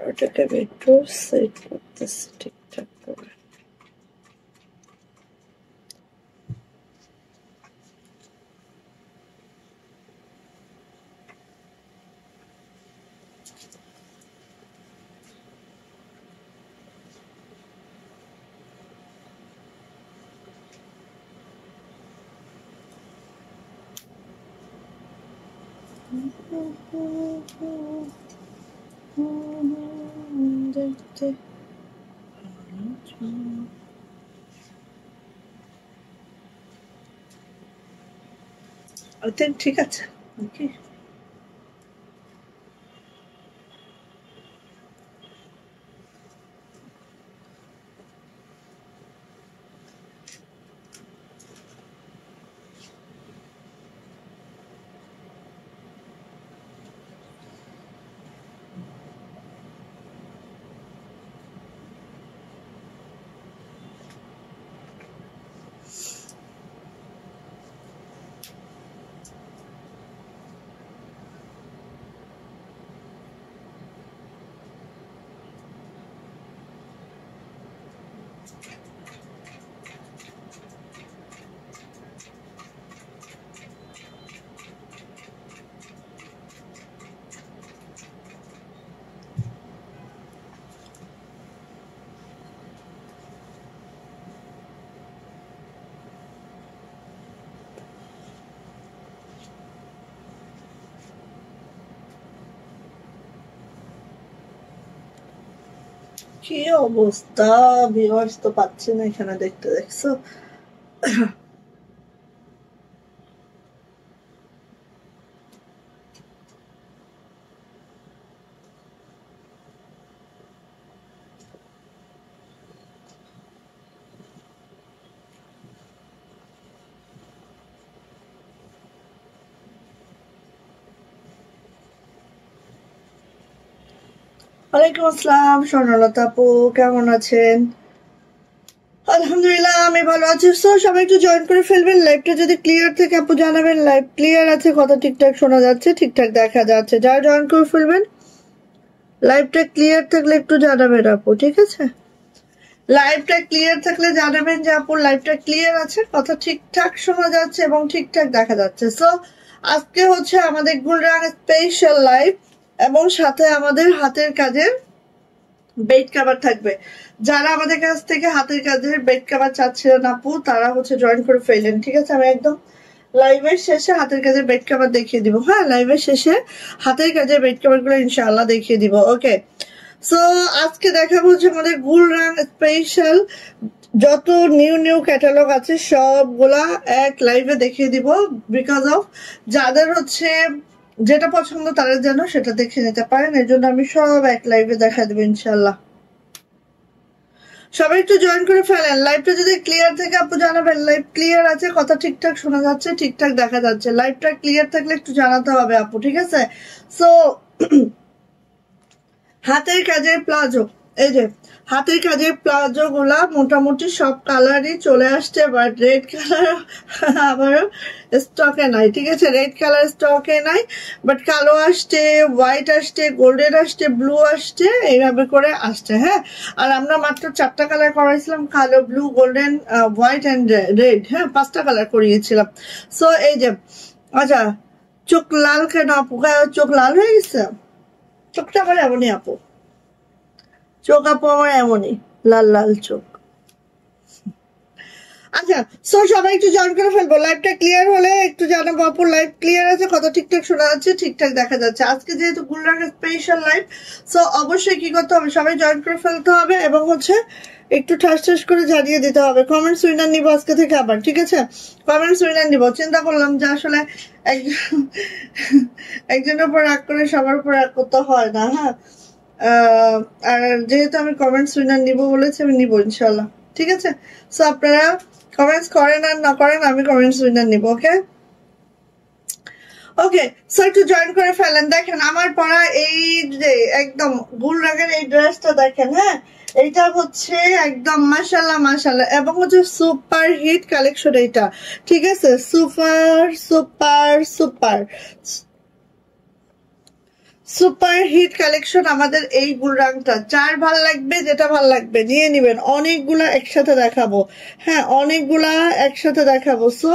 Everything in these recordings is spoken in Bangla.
ওটাকে আমি একটু সেট করতেছি ঠিকঠাক করে। দেখতে ঠিক আছে ওকে। কি অবস্থা ভিউয়ার্স তো পাচ্ছি না এখানে দেখতে, দেখছো? ওয়ালাইকুম আসসালাম স্বর্ণলতা আপু, কেমন আছেন? আলহামদুলিল্লাহ আমি ভালো আছি। সো সবাই একটু জয়েন করে ফেলবেন। লাইভটা যদি ক্লিয়ার থাকে আপু জানাবেন লাইভ ক্লিয়ার আছে, কথা ঠিকঠাক শোনা যাচ্ছে, ঠিকঠাক দেখা যাচ্ছে। যারা জয়েন করে ফেলবেন, লাইভটা ক্লিয়ার থাকলে একটু জানাবেন আপু, ঠিক আছে? লাইভটা ক্লিয়ার থাকলে জানাবেন যে আপুর লাইভটা ক্লিয়ার আছে, কথা ঠিকঠাক শোনা যাচ্ছে এবং ঠিকঠাক দেখা যাচ্ছে। সো আজকে হচ্ছে আমাদের গুলরান স্পেশাল লাইভ এবং সাথে আমাদের হাতের কাজের বেড কভার থাকবে। যারা আমাদের কাছ থেকে হাতের কাজের বেড কভার চাচ্ছিলেন আপু তারা হচ্ছে জয়েন করে ফেললেন, ঠিক আছে? আমি একদম লাইভের শেষে হাতের কাজের বেড কভার দেখিয়ে দিব। হ্যাঁ, লাইভের শেষে হাতের কাজের বেড কভার গুলো ইনশাআল্লাহ দেখিয়ে দিব। ওকে, সো আজকে দেখাবো হচ্ছে আমাদের গুলরান স্পেশাল যত নিউ নিউ ক্যাটালগ আছে সবগুলা এক লাইভে দেখিয়ে দিব, বিকজ অফ যাদের হচ্ছে যেটা পছন্দ তারা যেন সেটা দেখে নিতে পারেন, এর জন্য আমি সব এক লাইভে দেখা দেবো ইনশাল্লাহ। সবাই একটু জয়েন করে ফেলেন। লাইভটা যদি ক্লিয়ার থাকে আপু জানাবেন লাইভ ক্লিয়ার আছে, কথা ঠিকঠাক শোনা যাচ্ছে, ঠিকঠাক দেখা যাচ্ছে। লাইভটা ক্লিয়ার থাকলে একটু জানাতে হবে আপু, ঠিক আছে? সো হাতের কাজের প্লাজো, এই যে হাতের কাজের প্লাজো গুলা মোটামুটি সব কালারই চলে আসছে, বাট রেড কালার আবারও স্টকে নাই, ঠিক আছে? রেড কালার স্টকে নাই, বাট কালো আসছে, হোয়াইট আসছে, গোল্ডেন আসছে, ব্লু আসছে, এইভাবে করে আসছে। হ্যাঁ, আর আমরা মাত্র 4টা কালার করাইছিলাম, কালো, blue, golden, white and red. হ্যাঁ, 5টা কালার করিয়েছিলাম। সো এই যে, আচ্ছা চোখ লাল কেন আপু? চোখ লাল হয়ে গেছে? চোখটা আমার এমনই আপু, চোখ আপু আমার এমনই লাল লাল চোখ। আচ্ছা, সো সবাই একটু জয়েন করে ফেলবো। লাইভটা ক্লিয়ার হলে একটু জানাবো আপুর লাইভ ক্লিয়ার আছে, কথা ঠিকঠাক শোনা যাচ্ছে, ঠিকঠাক দেখা যাচ্ছে। আজকে যেহেতু গুলরানের স্পেশাল লাইভ, সো অবশ্যই কি করতে হবে, সবাই জয়েন করে ফেলতে হবে এবং হচ্ছে একটু ঠাস ঠাস করে জানিয়ে দিতে হবে। কমেন্টস উইনার নিবো আজকে থেকে আবার, ঠিক আছে? কমেন্টস উইনার নিবো। চিন্তা করলাম যে আসলে একজনের উপর রাগ করে সবার উপর রাগ করতে হয় না। হ্যাঁ, আর যেহেতু আমি কমেন্টস উইনার নিবো বলেছি, আমি নিবো ইনশাল্লাহ, ঠিক আছে? সো আপনারা কমেন্টস করেন আর না করেন, আমি কমেন্টস উইনার নিব। ওকে ওকে, সো একটু জয়েন করে ফেলেন। দেখেন আমার পরা এই যে একদম গুল রঙের এই ড্রেসটা দেখেন, হ্যাঁ এইটা হচ্ছে একদম মাশাআল্লাহ মাশাআল্লাহ, এবং হচ্ছে সুপার হিট কালেকশন এইটা, ঠিক আছে? Super super super super hit collection আমাদের এই গুল রংটা। যার ভাল লাগবে, যেটা ভাল লাগবে নিয়ে নিবেন। অনেকগুলা একসাথে দেখাবো, হ্যাঁ অনেকগুলা একসাথে দেখাবো, সো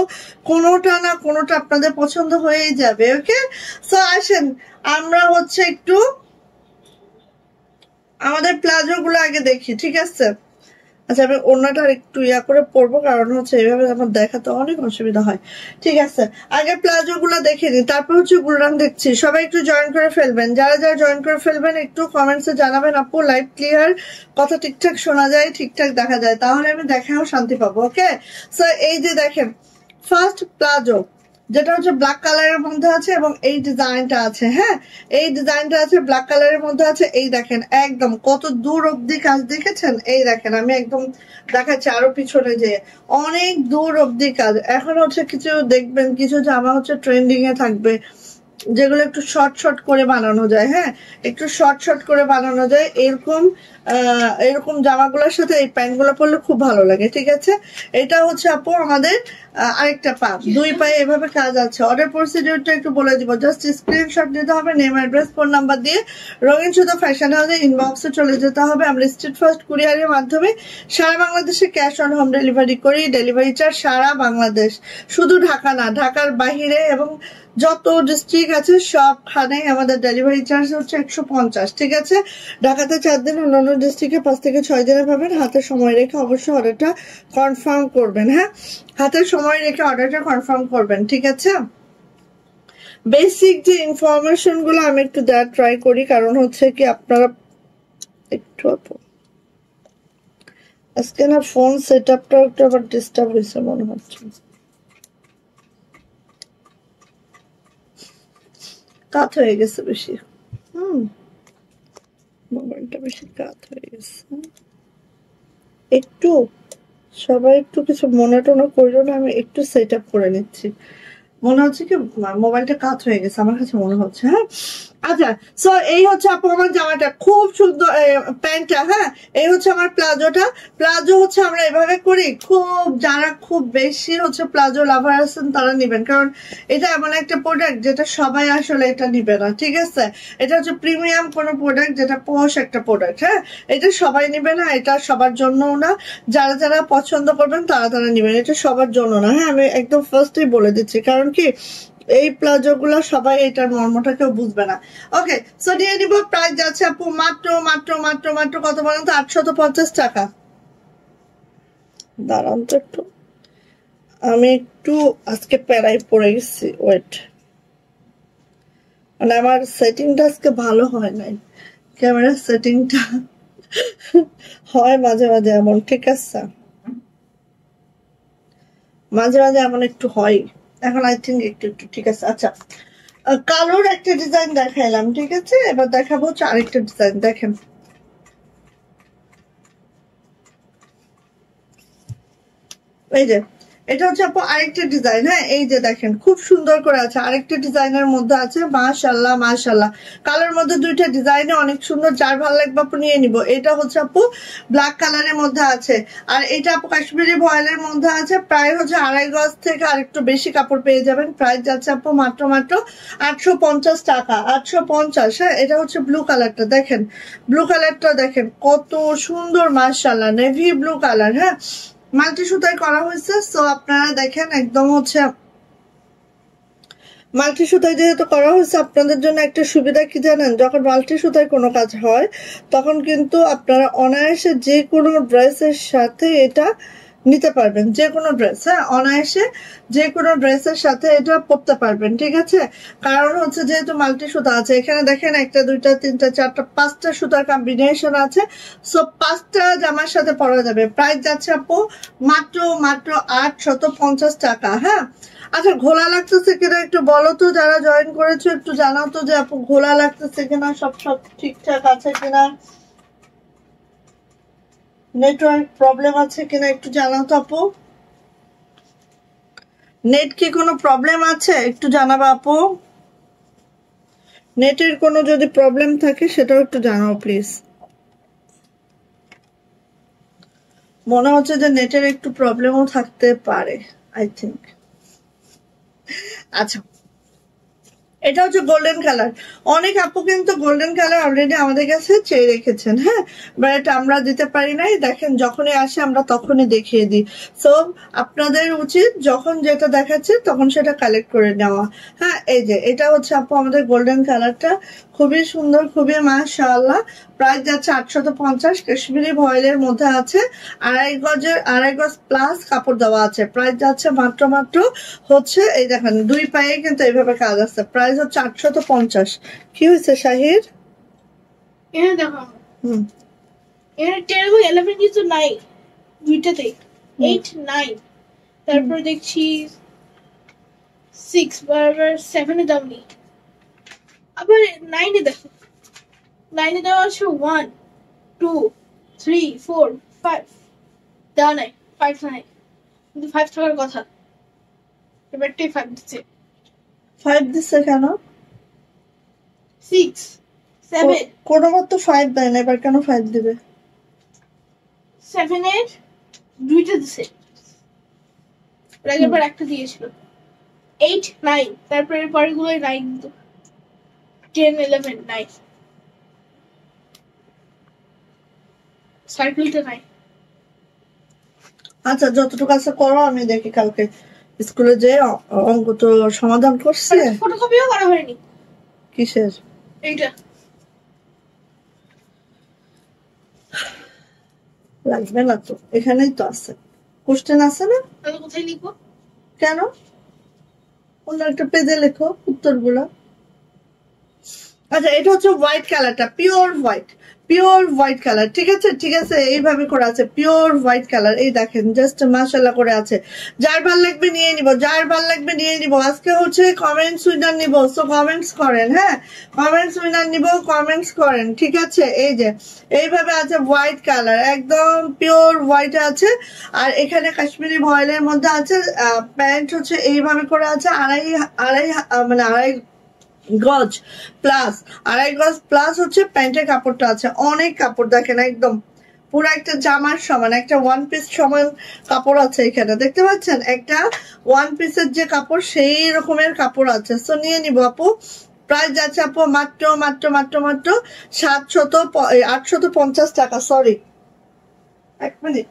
কোনোটা না কোনোটা আপনাদের পছন্দ হয়েই যাবে। ওকে, সো আসেন আমরা হচ্ছে একটু আমাদের প্লাজো গুলো আগে দেখি, ঠিক আছে? আচ্ছা আমি ওড়নাটা একটু ইয়া করে পরবো, কারণ হচ্ছে এইভাবে আমার দেখাতে অনেক অসুবিধা হয়। ঠিক আছে, আগে প্লাজো গুলা দেখে নি, তারপর হচ্ছে গুলরাং দেখছি। সবাই একটু জয়েন করে ফেলবেন, যারা যারা জয়েন করে ফেলবেন একটু কমেন্টসে জানাবেন আপু লাইভ ক্লিয়ার, কথা ঠিকঠাক শোনা যায়, ঠিকঠাক দেখা যায়, তাহলে আমি দেখাও শান্তি পাবো। ওকে, সো এই যে দেখেন ফার্স্ট প্লাজো, যেটা হচ্ছে ব্ল্যাক কালারের মধ্যে আছে এবং এই ডিজাইনটা আছে, হ্যাঁ এই ডিজাইনটা আছে ব্ল্যাক কালারের মধ্যে আছে। এই দেখেন একদম কত দূর অব্দি কাজ দেখেছেন, এই দেখেন আমি একদম দেখাচ্ছি আরো পিছনে, যে অনেক দূর অব্দি কাজ। এখন হচ্ছে কিছু দেখবেন কিছু জামা হচ্ছে ট্রেন্ডিং এ থাকবে, যেগুলো একটু শর্ট শর্ট করে বানানো যায়, হ্যাঁ একটু শর্ট শর্ট করে বানানো যায়, এরকম এরকম জামাগুলোর সাথে এই প্যান্টগুলো পরলে খুব ভালো লাগে। ঠিক আছে, এটা হচ্ছে আপু আমাদের আরেকটা পা, দুই পায়ে এভাবে কাজ আছে। অর্ডার প্রসিডিউরটা একটু বলে দিব, জাস্ট স্ক্রিনশট নিতে হবে, নেম অ্যাড্রেস ফোন নাম্বার দিয়ে রঙিন সুতো ফ্যাশন হাউসে ইনবক্সে চলে যেতে হবে। আমরা স্ট্রিট ফার্স্ট কুরিয়ারের মাধ্যমে সারা বাংলাদেশে ক্যাশ অন হোম ডেলিভারি করি। ডেলিভারি চার্জ সারা বাংলাদেশ, শুধু ঢাকা না, ঢাকার বাহিরে এবং যত ডিস্ট্রিক্ট আছে সবখানে আমাদের ডেলিভারি চার্জ হচ্ছে 150। ঠিক আছে, ঢাকাতে 4 দিন, অন্যান্য ডিস্ট্রিক্টে 5 থেকে 6 দিনে পাবেন। হাতে সময় রেখে অবশ্যই অর্ডারটা কনফার্ম করবেন, হ্যাঁ হাতে সময় রেখে অর্ডারটা কনফার্ম করবেন। ঠিক আছে, বেসিক যে ইনফরমেশন গুলো আমি একটু দেওয়ার ট্রাই করি, কারণ হচ্ছে কি আপনারা একটু আজকে না ফোন সেট আপটা একটু আবার ডিস্টার্ব হয়েছে মনে হচ্ছে, কাত হয়ে গেছে বেশি, মোবাইলটা বেশি কাত হয়ে গেছে। একটু সবাই একটু কিছু মনে টনে করলো না, আমি একটু সেট আপ করে নিচ্ছি। মনে হচ্ছে কি মোবাইলটা কাত হয়ে গেছে আমার কাছে মনে হচ্ছে, হ্যাঁ আচ্ছা। সো এই হচ্ছে আপু আমার জামাটা, খুব সুন্দর প্যান্টটা, হ্যাঁ এই হচ্ছে আমার প্লাজোটা। প্লাজো হচ্ছে আমরা এভাবে করি, খুব যারা খুব বেশি হচ্ছে প্লাজো লাভার আছেন তারা নিবেন, কারণ এটা এমন একটা প্রোডাক্ট যেটা সবাই আসলে এটা নিবে না। ঠিক আছে, এটা হচ্ছে প্রিমিয়াম কোনো প্রোডাক্ট, যেটা পশ একটা প্রোডাক্ট, হ্যাঁ এটা সবাই নিবে না, এটা সবার জন্যও না। যারা যারা পছন্দ করবেন তারা তারা নিবেন, এটা সবার জন্য না, হ্যাঁ আমি একদম ফার্স্টেই বলে দিচ্ছি, কারণ কি এই প্লাজো গুলা সবাই এটার মর্মটা কেউ বুঝবে না। ওকে, সো নিয়ে নিব। প্রাইস যাচ্ছে আপু মাত্র মাত্র মাত্র মাত্র কত বলেন তো, 850 টাকা। দাঁড়ান তো একটু, আমি একটু আজকে প্যারাই পড়ে গেছি, ওয়েট, মানে আমার সেটিংটা আজকে ভালো হয় নাই, ক্যামেরার সেটিংটা হয় মাঝে মাঝে এমন, ঠিক আছে মাঝে মাঝে এমন একটু হয়, এখন আই থিঙ্ক একটু একটু ঠিক আছে। আচ্ছা, কালোর একটা ডিজাইন দেখাইলাম, ঠিক আছে এবার দেখাবো হচ্ছে আরেকটা ডিজাইন। দেখেন এই যে এটা হচ্ছে আপু আরেকটা ডিজাইন, হ্যাঁ এই যে দেখেন খুব সুন্দর করে আছে, আরেকটা ডিজাইনের মধ্যে আছে, মাশাআল্লাহ মাশাআল্লাহ। কালার মধ্যে দুইটা ডিজাইনে অনেক সুন্দর, যার ভালো লাগবে আপু নিয়ে নিব। এটা হচ্ছে আপু ব্ল্যাক কালারের মধ্যে আছে, আর এটা আপু কাশ্মীরি ভয়েলের মধ্যে আছে। প্রায় হচ্ছে 2.5 গজ থেকে আরেকটু বেশি কাপড় পেয়ে যাবেন। প্রাইস যাচ্ছে আপু মাত্র মাত্র 850 টাকা, 850। হ্যাঁ এটা হচ্ছে ব্লু কালারটা, দেখেন ব্লু কালারটা দেখেন কত সুন্দর, মাশাআল্লাহ নেভি ব্লু কালার, হ্যাঁ মাল্টি সুতায় করা হয়েছে। সো আপনারা দেখেন একদম হচ্ছে মাল্টি সুতায় যেহেতু করা হয়েছে, আপনাদের জন্য একটা সুবিধা কি জানেন, যখন মাল্টি সুতায় কোনো কাজ হয় তখন কিন্তু আপনারা অনায়াসে যে কোনো ড্রেসের সাথে এটা নিতে পারবেন, যে কোনো ড্রেস, হ্যাঁ অনায়াসে যে কোনো ড্রেসের সাথে এটা পরতে পারবেন। ঠিক আছে, কারণ হচ্ছে যেহেতু মাল্টি সুতা আছে, এখানে দেখেন 1 2 3 4 5টা সুতার কম্বিনেশন আছে, সো 5টা জামার সাথে পরা যাবে। প্রাইস যাচ্ছে আপু মাত্র মাত্র 850 টাকা। হ্যাঁ আচ্ছা, ঘোলা লাগতেছে কিনা একটু বলো তো, যারা জয়েন করেছো একটু জানাও তো যে আপু ঘোলা লাগতেছে কিনা, সব ঠিকঠাক আছে কিনা, নেটওয়ার্ক প্রবলেম আছে কিনা একটু জানাও তো আপু। নেট কি কোনো প্রবলেম আছে একটু জানাবা আপু। নেটের কোনো যদি প্রবলেম থাকে সেটাও একটু জানাও প্লিজ। মনে হচ্ছে যে নেটের একটু প্রবলেমও থাকতে পারে, আই থিঙ্ক। আচ্ছা, এটা হচ্ছে গোল্ডেন কালার। অনেক আপু কিন্তু গোল্ডেন কালার অলরেডি আমাদের কাছে চেয়ে রেখেছেন, হ্যাঁ, বাট আমরা দিতে পারি নাই। দেখেন যখনই আসে আমরা তখনই দেখিয়ে দিই। সো আপনাদের উচিত যখন যেটা দেখাচ্ছে তখন সেটা কালেক্ট করে নেওয়া। হ্যাঁ, এই যে এটা হচ্ছে আপু আমাদের গোল্ডেন কালারটা, খুবই সুন্দর, খুবই মাশাআল্লাহ। প্রাইস যাচ্ছে 850, কাশ্মীরি ভয়েলের মধ্যে আছে, 2.5 গজ প্লাস কাপড় দেওয়া আছে। প্রাইস যাচ্ছে মাত্র হচ্ছে এই দেখেন 2 পায়ে কিন্তু এইভাবে কাজ আছে। প্রাইস হচ্ছে 850। কি হয়েছে শাহির? এখানে দেখো এখানে 10 এবং 11 কিন্তু নাই দুইটাতেই, 8 9। তারপর দেখছি 6 বারবার 7 এ দাম নেই, আবার 9 এ দেখো 9 এ দেওয়া আছে 1 2 3 4 5 দেওয়া নাই, 5 নাই, কিন্তু 5 থাকার কথা, এবারটাই 5 দিচ্ছে। 5 দিচ্ছে কেন? 6 7 কোনোবার তো 5 দেয় না, এবার কেন 5 দিবে? 7 এর দুইটা দিছে, আগেরবার একটা দিয়েছিল। 8 9, তারপরে পরেরগুলোই 9 কিন্তু 10 11 9, সার্কেলটা নাই। আচ্ছা, যতটুকু আছে করো, আমি দেখি কালকে স্কুলে যে অঙ্ক তো সমাধান করছে। ফটোকপিও করা হয়নি। কিসের? এইটা লাগবে না তো, এখানেই তো আছে, কোশ্চেন আছে না? তাহলে কোথায় লিখবো? কেন, অন্য একটা পেজে লেখো উত্তরগুলো। আচ্ছা, এটা হচ্ছে হোয়াইট কালারটা, পিওর হোয়াইট কালার। ঠিক আছে, ঠিক আছে, এইভাবে করে আছে পিওর হোয়াইট কালার। এই দেখেন জাস্ট মাশাআল্লাহ করে আছে। যার ভাল লাগবে নিয়ে নিব, যার ভাল লাগবে নিয়ে নিব। আজকে হচ্ছে কমেন্টস উইনার নিব, সো কমেন্টস করেন। হ্যাঁ, কমেন্টস উইনার নিব, কমেন্টস করেন। ঠিক আছে, এই যে এইভাবে আছে হোয়াইট কালার, একদম পিওর হোয়াইট আছে। আর এখানে কাশ্মীরি ভয়েলের মধ্যে আছে। প্যান্ট হচ্ছে এইভাবে করে আছে, আড়াই গজ প্লাস, 2.5 গজ প্লাস হচ্ছে প্যান্টের কাপড়টা আছে। অনেক কাপড় দেখেন, একদম পুরো একটা জামার সমান, একটা ওয়ান পিস সমান কাপড় আছে এখানে, দেখতে পাচ্ছেন? একটা ওয়ান পিসের যে কাপড় সেই রকমের কাপড় আছে। সো নিয়ে নিব আপু। প্রাইস যাচ্ছে আপু মাত্র 850 টাকা। Sorry, 1 minute.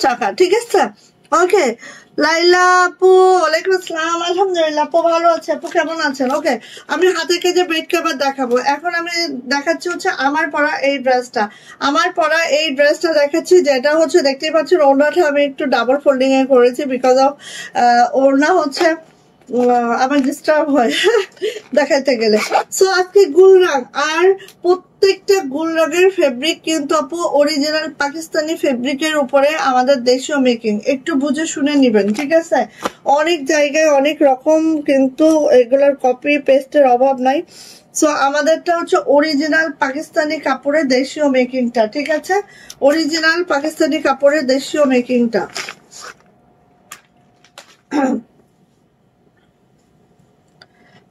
টাকা, ঠিক আছে। ওকে, লাইলা আপু ওয়ালাইকুম আসসালাম। আলহামদুলিল্লাহ আপু ভালো আছে। আপু কেমন আছেন? ওকে, আমি হাতে কেটে বেড কভার দেখাবো। এখন আমি দেখাচ্ছি হচ্ছে আমার পরা এই ড্রেসটা দেখাচ্ছি, যেটা হচ্ছে দেখতেই পাচ্ছেন ওড়নাটা আমি একটু ডাবল ফোল্ডিং এ করেছি, বিকজ অফ ওড়না হচ্ছে আমার ডিস্টার্ব হয় দেখাইতে গেলে। সো আজকে গুলরাং, আর প্রত্যেকটা গুলরাগের ফেব্রিক কিন্তু আপু অরিজিনাল পাকিস্তানি ফেব্রিকের উপরে আমাদের দেশীয় মেকিং। একটু বুঝে শুনে নিবেন, ঠিক আছে? অনেক জায়গায় অনেক রকম, কিন্তু এগুলোর কপি পেস্টের অভাব নাই। সো আমাদেরটা হচ্ছে অরিজিনাল পাকিস্তানি কাপড়ের দেশীয় মেকিংটা, ঠিক আছে? অরিজিনাল পাকিস্তানি কাপড়ের দেশীয় মেকিংটা।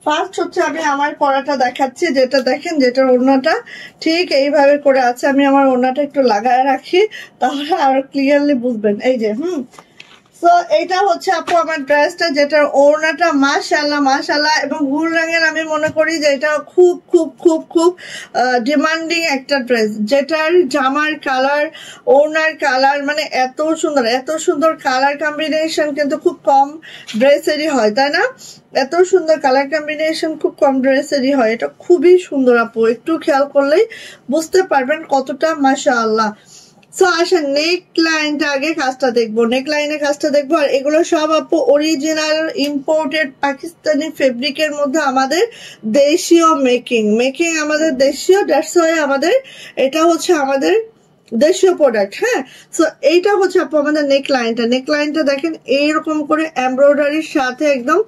ফার্স্ট হচ্ছে আমি আমার পরাটা দেখাচ্ছি, যেটা দেখেন, যেটার ওড়নাটা ঠিক এইভাবে করে আছে। আমি আমার ওড়নাটা একটু লাগায় রাখি, তাহলে আরো ক্লিয়ারলি বুঝবেন। এই যে সো এইটা হচ্ছে আপু আমার ড্রেসটা, যেটার ওড়নাটা মাশাআল্লাহ এবং গুলরাঙের আমি মনে করি যে এটা খুব খুব খুব খুব ডিমান্ডিং একটা ড্রেস, যেটার জামার কালার, ওড়নার কালার, মানে এত সুন্দর কালার কম্বিনেশন কিন্তু খুব কম ড্রেসেরই হয়, তাই না? এত সুন্দর কালার কম্বিনেশন খুব কম ড্রেসেরই হয়। এটা খুবই সুন্দর আপু, একটু খেয়াল করলেই বুঝতে পারবেন কতটা মাশাআল্লাহ। সো আসেন নেক লাইনটা আগে কাজটা দেখবো, নেক লাইনের কাজটা দেখবো। আর এগুলো সব আপু অরিজিনাল ইম্পোর্টেড পাকিস্তানি ফেব্রিকের মধ্যে আমাদের দেশীয় মেকিং আমাদের দেশীয়, দ্যাটস ওয়াই আমাদের এটা হচ্ছে আমাদের দেশীয় প্রোডাক্ট। হ্যাঁ, সো এইটা হচ্ছে আপু আমাদের নেক লাইনটা দেখেন এইরকম করে এমব্রয়ডারির সাথে একদম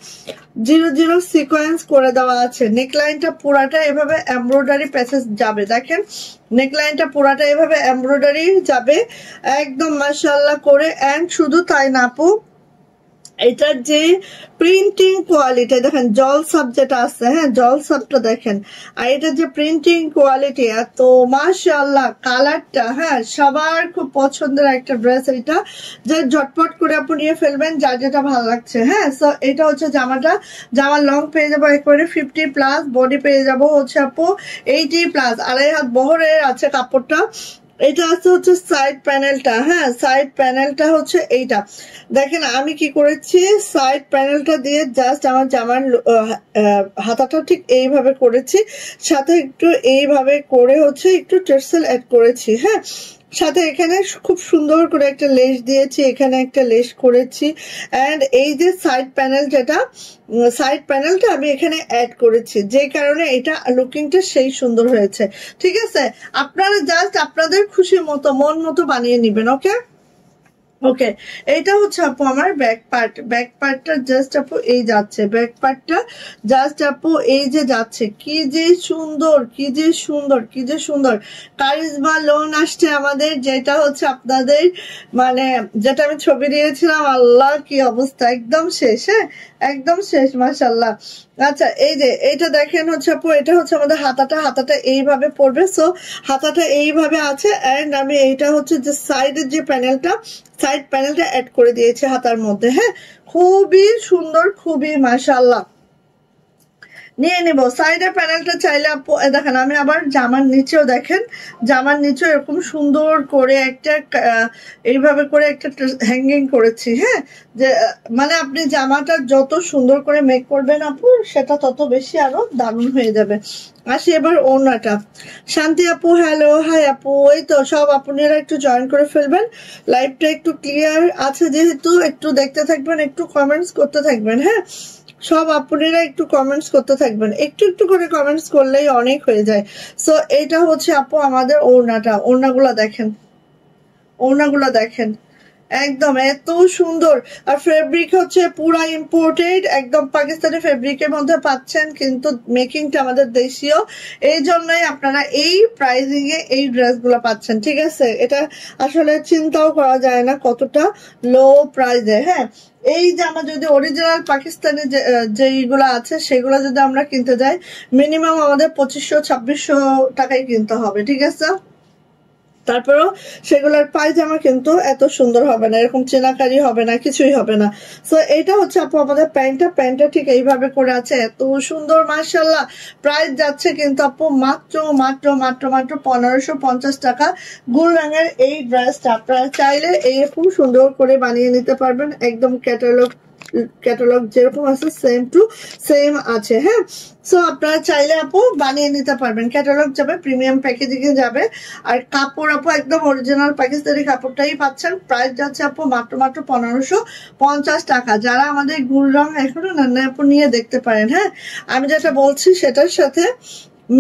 0 0 সিকোয়েন্স করে দেওয়া আছে। নেক লাইনটা পুরাটা এভাবে এমব্রয়ডারি প্যাসেজ যাবে, দেখেন নেক লাইনটা পুরাটা এভাবে এমব্রয়ডারি যাবে একদম মাশাআল্লাহ করে। এন্ড শুধু তাই না আপু, এটার যে প্রিন্টিং কোয়ালিটি দেখেন, জল সাব যেটা আছে, হ্যাঁ জল সাবটা দেখেন। আর এটার যে প্রিন্টিং কোয়ালিটি এত মাশাআল্লাহ, কালারটা হ্যাঁ সবার খুব পছন্দের একটা ড্রেস এটা, যে ঝটপট করে আপনি নিয়ে ফেলবেন যার যেটা ভালো লাগছে। হ্যাঁ, সো এটা হচ্ছে জামার লং পেয়ে যাবো একবারে 50+, বডি পেয়ে যাবো হচ্ছে আপু 80+, 2.5 হাত বহরের আছে কাপড়টা। এটা আছে হচ্ছে সাইড প্যানেলটা। হ্যাঁ, সাইড প্যানেলটা হচ্ছে এইটা দেখেন, আমি কি করেছি সাইড প্যানেলটা দিয়ে জাস্ট আমার জামার হাতাটা ঠিক এইভাবে করেছি, সাথে একটু এইভাবে করে হচ্ছে একটু টেক্সচার অ্যাড করেছি। হ্যাঁ, সাথে এখানে খুব সুন্দর করে একটা লেস দিয়েছি, এখানে একটা লেস করেছি। এন্ড এই যে সাইড প্যানেলটা আমি এখানে অ্যাড করেছি, যে কারণে এটা লুকিংটা সেই সুন্দর হয়েছে। ঠিক আছে, আপনারা জাস্ট আপনাদের খুশি মতো মন মতো বানিয়ে নিবেন। ওকে ওকে, এইটা হচ্ছে আপু আমার ব্যাক পার্টটা জাস্ট আপু এই যাচ্ছে, ব্যাক পার্টটা জাস্ট আপু এই যে যাচ্ছে, কি যে সুন্দর কারিজমা লোন আসছে আমাদের, যেটা হচ্ছে আপনাদের মানে যেটা আমি ছবি দিয়েছিলাম, আল্লাহ কি অবস্থা, একদম শেষ। হ্যাঁ, একদম শেষ মাশাআল্লাহ। আচ্ছা, এই যে এইটা দেখেন হচ্ছে আপু, এটা হচ্ছে আমাদের হাতাটা এইভাবে পড়বে। সো হাতাটা এইভাবে আছে। এন্ড আমি এইটা হচ্ছে যে সাইডের যে সাইড প্যানেলটা অ্যাড করে দিয়েছি হাতার মধ্যে। হ্যাঁ, খুবই সুন্দর, খুবই মাশাআল্লাহ। নিয়ে নিব সাইডের প্যানেলটা চাইলে আপু দেখেন, আমি আবার জামার নিচেও দেখেন, জামার নিচেও এরকম সুন্দর করে একটা এইভাবে করে একটা হ্যাঙ্গিং করেছি। হ্যাঁ, যে মানে আপনি জামাটা যত সুন্দর করে মেক করবেন আপু, সেটা তত বেশি আরো দারুণ হয়ে যাবে। আসি এবার ওড়নাটা। শান্তি আপু হ্যালো, হাই আপু। এই তো সব আপনারা একটু জয়েন করে ফেলবেন, লাইভটা একটু ক্লিয়ার আছে যেহেতু, একটু দেখতে থাকবেন, একটু কমেন্টস করতে থাকবেন। হ্যাঁ, সব আপনারা একটু কমেন্টস করতে থাকবেন, একটু করে কমেন্টস করলেই অনেক হয়ে যায়। সো এটা হচ্ছে আপু আমাদের ওড়নাগুলো দেখেন একদম এত সুন্দর। আর ফেব্রিক হচ্ছে পুরা ইম্পোর্টেড, একদম পাকিস্তানি ফেব্রিকের মধ্যে পাচ্ছেন, কিন্তু মেকিংটা আমাদের দেশীয়, এই জন্যই আপনারা এই প্রাইজিং এ এই ড্রেসগুলো পাচ্ছেন। ঠিক আছে, এটা আসলে চিন্তাও করা যায় না কতটা লো প্রাইজে। হ্যাঁ, এই জামা যদি অরিজিনাল পাকিস্তানি যেগুলো আছে সেগুলো যদি আমরা কিনতে যাই, মিনিমাম আমাদের 2500-2600 টাকায় কিনতে হবে। ঠিক আছে, তারপরেও সেগুলোর পায়জামা কিন্তু এত সুন্দর হবে না, এরকম চেনাকারি হবে না, কিছুই হবে না। সো এইটা হচ্ছে আপু আমাদের প্যান্টটা ঠিক এইভাবে করে আছে, এত সুন্দর মাশাআল্লাহ। প্রাইস যাচ্ছে কিন্তু আপু মাত্র 1550 টাকা। গুল রঙের এই ড্রেসটা আপনারা চাইলে এরকম সুন্দর করে বানিয়ে নিতে পারবেন, একদম ক্যাটালগ যেরকম আছে সেম টু সেম আছে। হ্যাঁ, সো আপনারা চাইলে আপু বানিয়ে নিতে পারবেন, ক্যাটালগ যাবে, প্রিমিয়াম প্যাকেজিং এ যাবে। আর কাপড় আপু একদম অরিজিনাল পাকিস্তানি কাপড়টাই পাচ্ছেন। প্রাইস যাচ্ছে আপু মাত্র 1550 টাকা। যারা আমাদের গুল রং এখনো না আপু নিয়ে দেখতে পারেন। হ্যাঁ, আমি যেটা বলছি সেটার সাথে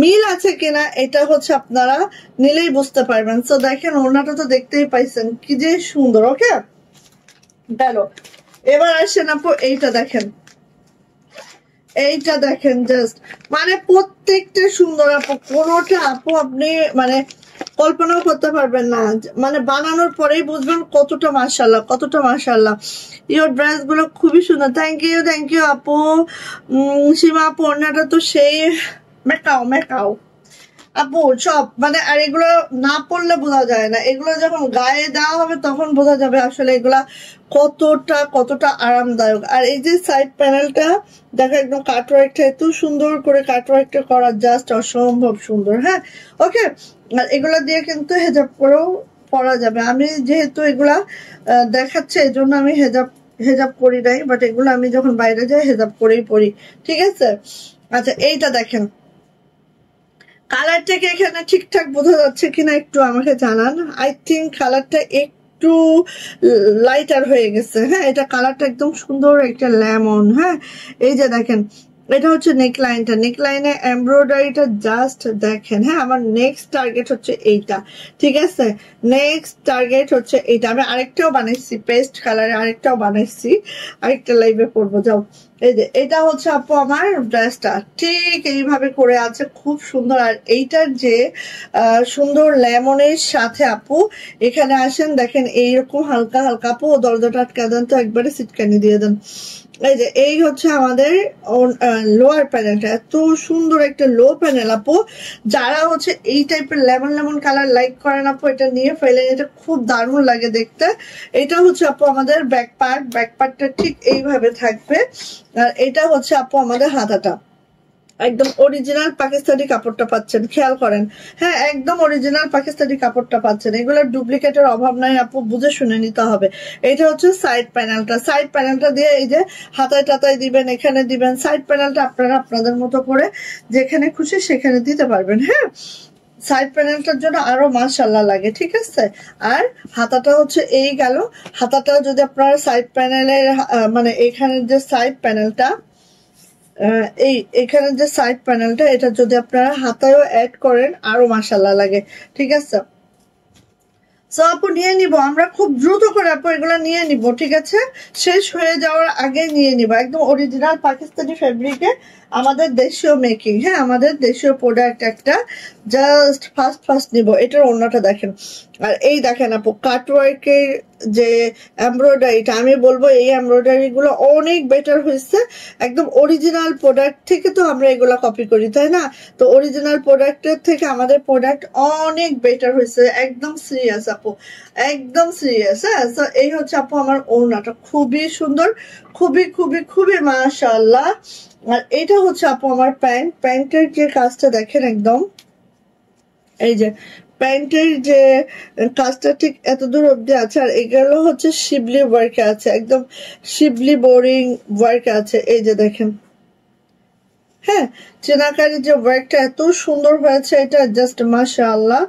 মিল আছে কিনা এটা হচ্ছে আপনারা নিলেই বুঝতে পারবেন। সো দেখেন ওড়নাটা তো দেখতেই পাইছেন কি যে সুন্দর। ওকে, গেল। এবার আসেন আপু এইটা দেখেন জাস্ট মানে প্রত্যেকটা সুন্দর আপু, কোনোটা আপু আপনি মানে কল্পনাও করতে পারবেন না, মানে বানানোর পরেই বুঝবেন কতটা মাশাআল্লাহ। ইওর ড্রেস গুলো খুবই সুন্দর। থ্যাংক ইউ আপু। সীমা আপু ওড়নাটা তো সেই মেকাও আপু সব মানে, আর এগুলো না পড়লে বোঝা যায় না, এগুলো যখন গায়ে দেওয়া হবে তখন বোঝা যাবে আসলে এগুলা কতটা আরামদায়ক। আর এই যে সাইড প্যানেলটা দেখো, একদম কাটওয়ার্কটা এত সুন্দর করে কাটওয়ার্কটা করা, জাস্ট অসম্ভব সুন্দর। হ্যাঁ, ওকে, আর এগুলা দিয়ে কিন্তু হেজাব করেও পরা যাবে। আমি যেহেতু এগুলা দেখাচ্ছে এই জন্য আমি হেজাব করি নাই, বাট এগুলো আমি যখন বাইরে যাই হেজাব করেই পরি। ঠিক আছে, আচ্ছা এইটা দেখেন, কালারটাকে এখানে ঠিকঠাক বোঝা যাচ্ছে কিনা একটু আমাকে জানান। আই থিঙ্ক কালারটা একটু লাইটার হয়ে গেছে। হ্যাঁ, এটা কালারটা একদম সুন্দর একটা লেমন। হ্যাঁ, এই যে দেখেন এটা হচ্ছে নেকলাইনটা, নেকলাইনে এমব্রয়ডারিটা জাস্ট দেখেন। হ্যাঁ, আমার নেক্সট টার্গেট হচ্ছে এইটা, ঠিক আছে, নেক্সট টার্গেট হচ্ছে এইটা। আমি আরেকটাও বানাইছি পেস্ট কালারে, আরেকটাও বানাইছি, আরেকটা লাইভে পড়বো। যাও, এই যে এটা হচ্ছে আপু আমার ড্রেসটা ঠিক এইভাবে করে আছে, খুব সুন্দর। আর এইটার যে সুন্দর লেমনের সাথে আপু এখানে আসেন দেখেন এইরকম হালকা হালকা, আপু দরজাটা আটকা দেন তো, একবারে সিটকানি দিয়ে দেন। এই যে এই হচ্ছে আমাদের লোয়ার প্যানেলটা, এত সুন্দর একটা লো প্যানেল আপু। যারা হচ্ছে এই টাইপের লেমন লেমন কালার লাইক করেন আপু, এটা নিয়ে ফেলেন, এটা খুব দারুণ লাগে দেখতে। এটা হচ্ছে আপু আমাদের ব্যাক পার্ট, ব্যাক পার্টটা ঠিক এইভাবে থাকবে। আর এটা হচ্ছে আপু আমাদের হাতাটা, একদম অরিজিনাল পাকিস্তানি কাপড়টা পাচ্ছেন, খেয়াল করেন। হ্যাঁ, একদম অরিজিনাল পাকিস্তানি কাপড়টা পাচ্ছেন, এগুলোর ডুপ্লিকেটের অভাব নাই আপু, বুঝে শুনে নিতে হবে। এটা হচ্ছে সাইড প্যানেলটা, সাইড প্যানেলটা দিয়ে এই যে হাতায় টাতায় দিবেন, এখানে দিবেন। সাইড প্যানেলটা আপনারা আপনাদের মতো করে যেখানে খুশি সেখানে দিতে পারবেন। হ্যাঁ, সাইড প্যানেলটার জন্য আরো মাশাআল্লাহ লাগে, ঠিক আছে। আর হাতাটা হচ্ছে এই গেল, হাতাটা যদি আপনারা সাইড প্যানেলের মানে এখানের যে সাইড প্যানেলটা, এই এখানে যে সাইড প্যানেলটা, এটা যদি আপনারা হাতায়ও অ্যাড করেন আরো মাশাআল্লাহ লাগে, ঠিক আছে। সো আপু নিয়ে নিব আমরা খুব দ্রুত করে আপু, এগুলো নিয়ে নিব, ঠিক আছে, শেষ হয়ে যাওয়ার আগে নিয়ে নিব। একদম অরিজিনাল পাকিস্তানি ফেব্রিকে, আমাদের দেশীয় মেকিং। হ্যাঁ, আমাদের দেশীয় প্রোডাক্ট একটা, জাস্ট ফার্স্ট ফার্স্ট নিব। এটার অন্যটা দেখেন, আর এই দেখেন আপু কাটওয়ার্কের যে এমব্রয়ডারিটা, আমি বলবো এই এমব্রয়ডারি গুলো অনেক বেটার হয়েছে। একদম অরিজিনাল প্রোডাক্ট থেকে তো আমরা এগুলো কপি করি, তাই না? তো অরিজিনাল প্রোডাক্টের থেকে আমাদের প্রোডাক্ট অনেক বেটার হয়েছে, একদম সিরিয়াস আপু, একদম সিরিয়াস। হ্যাঁ, তো এই হচ্ছে আপু আমার ওড়নাটা, খুবই সুন্দর, খুবই খুবই খুবই মাশাআল্লাহ। আর এটা হচ্ছে আপু আমার প্যান্ট, প্যান্টের যে কাজটা দেখেন একদম, এই যে প্যান্টের যে কাজটা ঠিক এত দূর অব্দি আছে। আর এগুলো হচ্ছে শিবলি ওয়ার্কে আছে, একদম শিবলি বোরিং ওয়ার্কে আছে, এই যে দেখেন। হ্যাঁ, চেনাকারি যে ওয়ার্কটা এত সুন্দর হয়েছে, এটা জাস্ট মাশাআল্লাহ।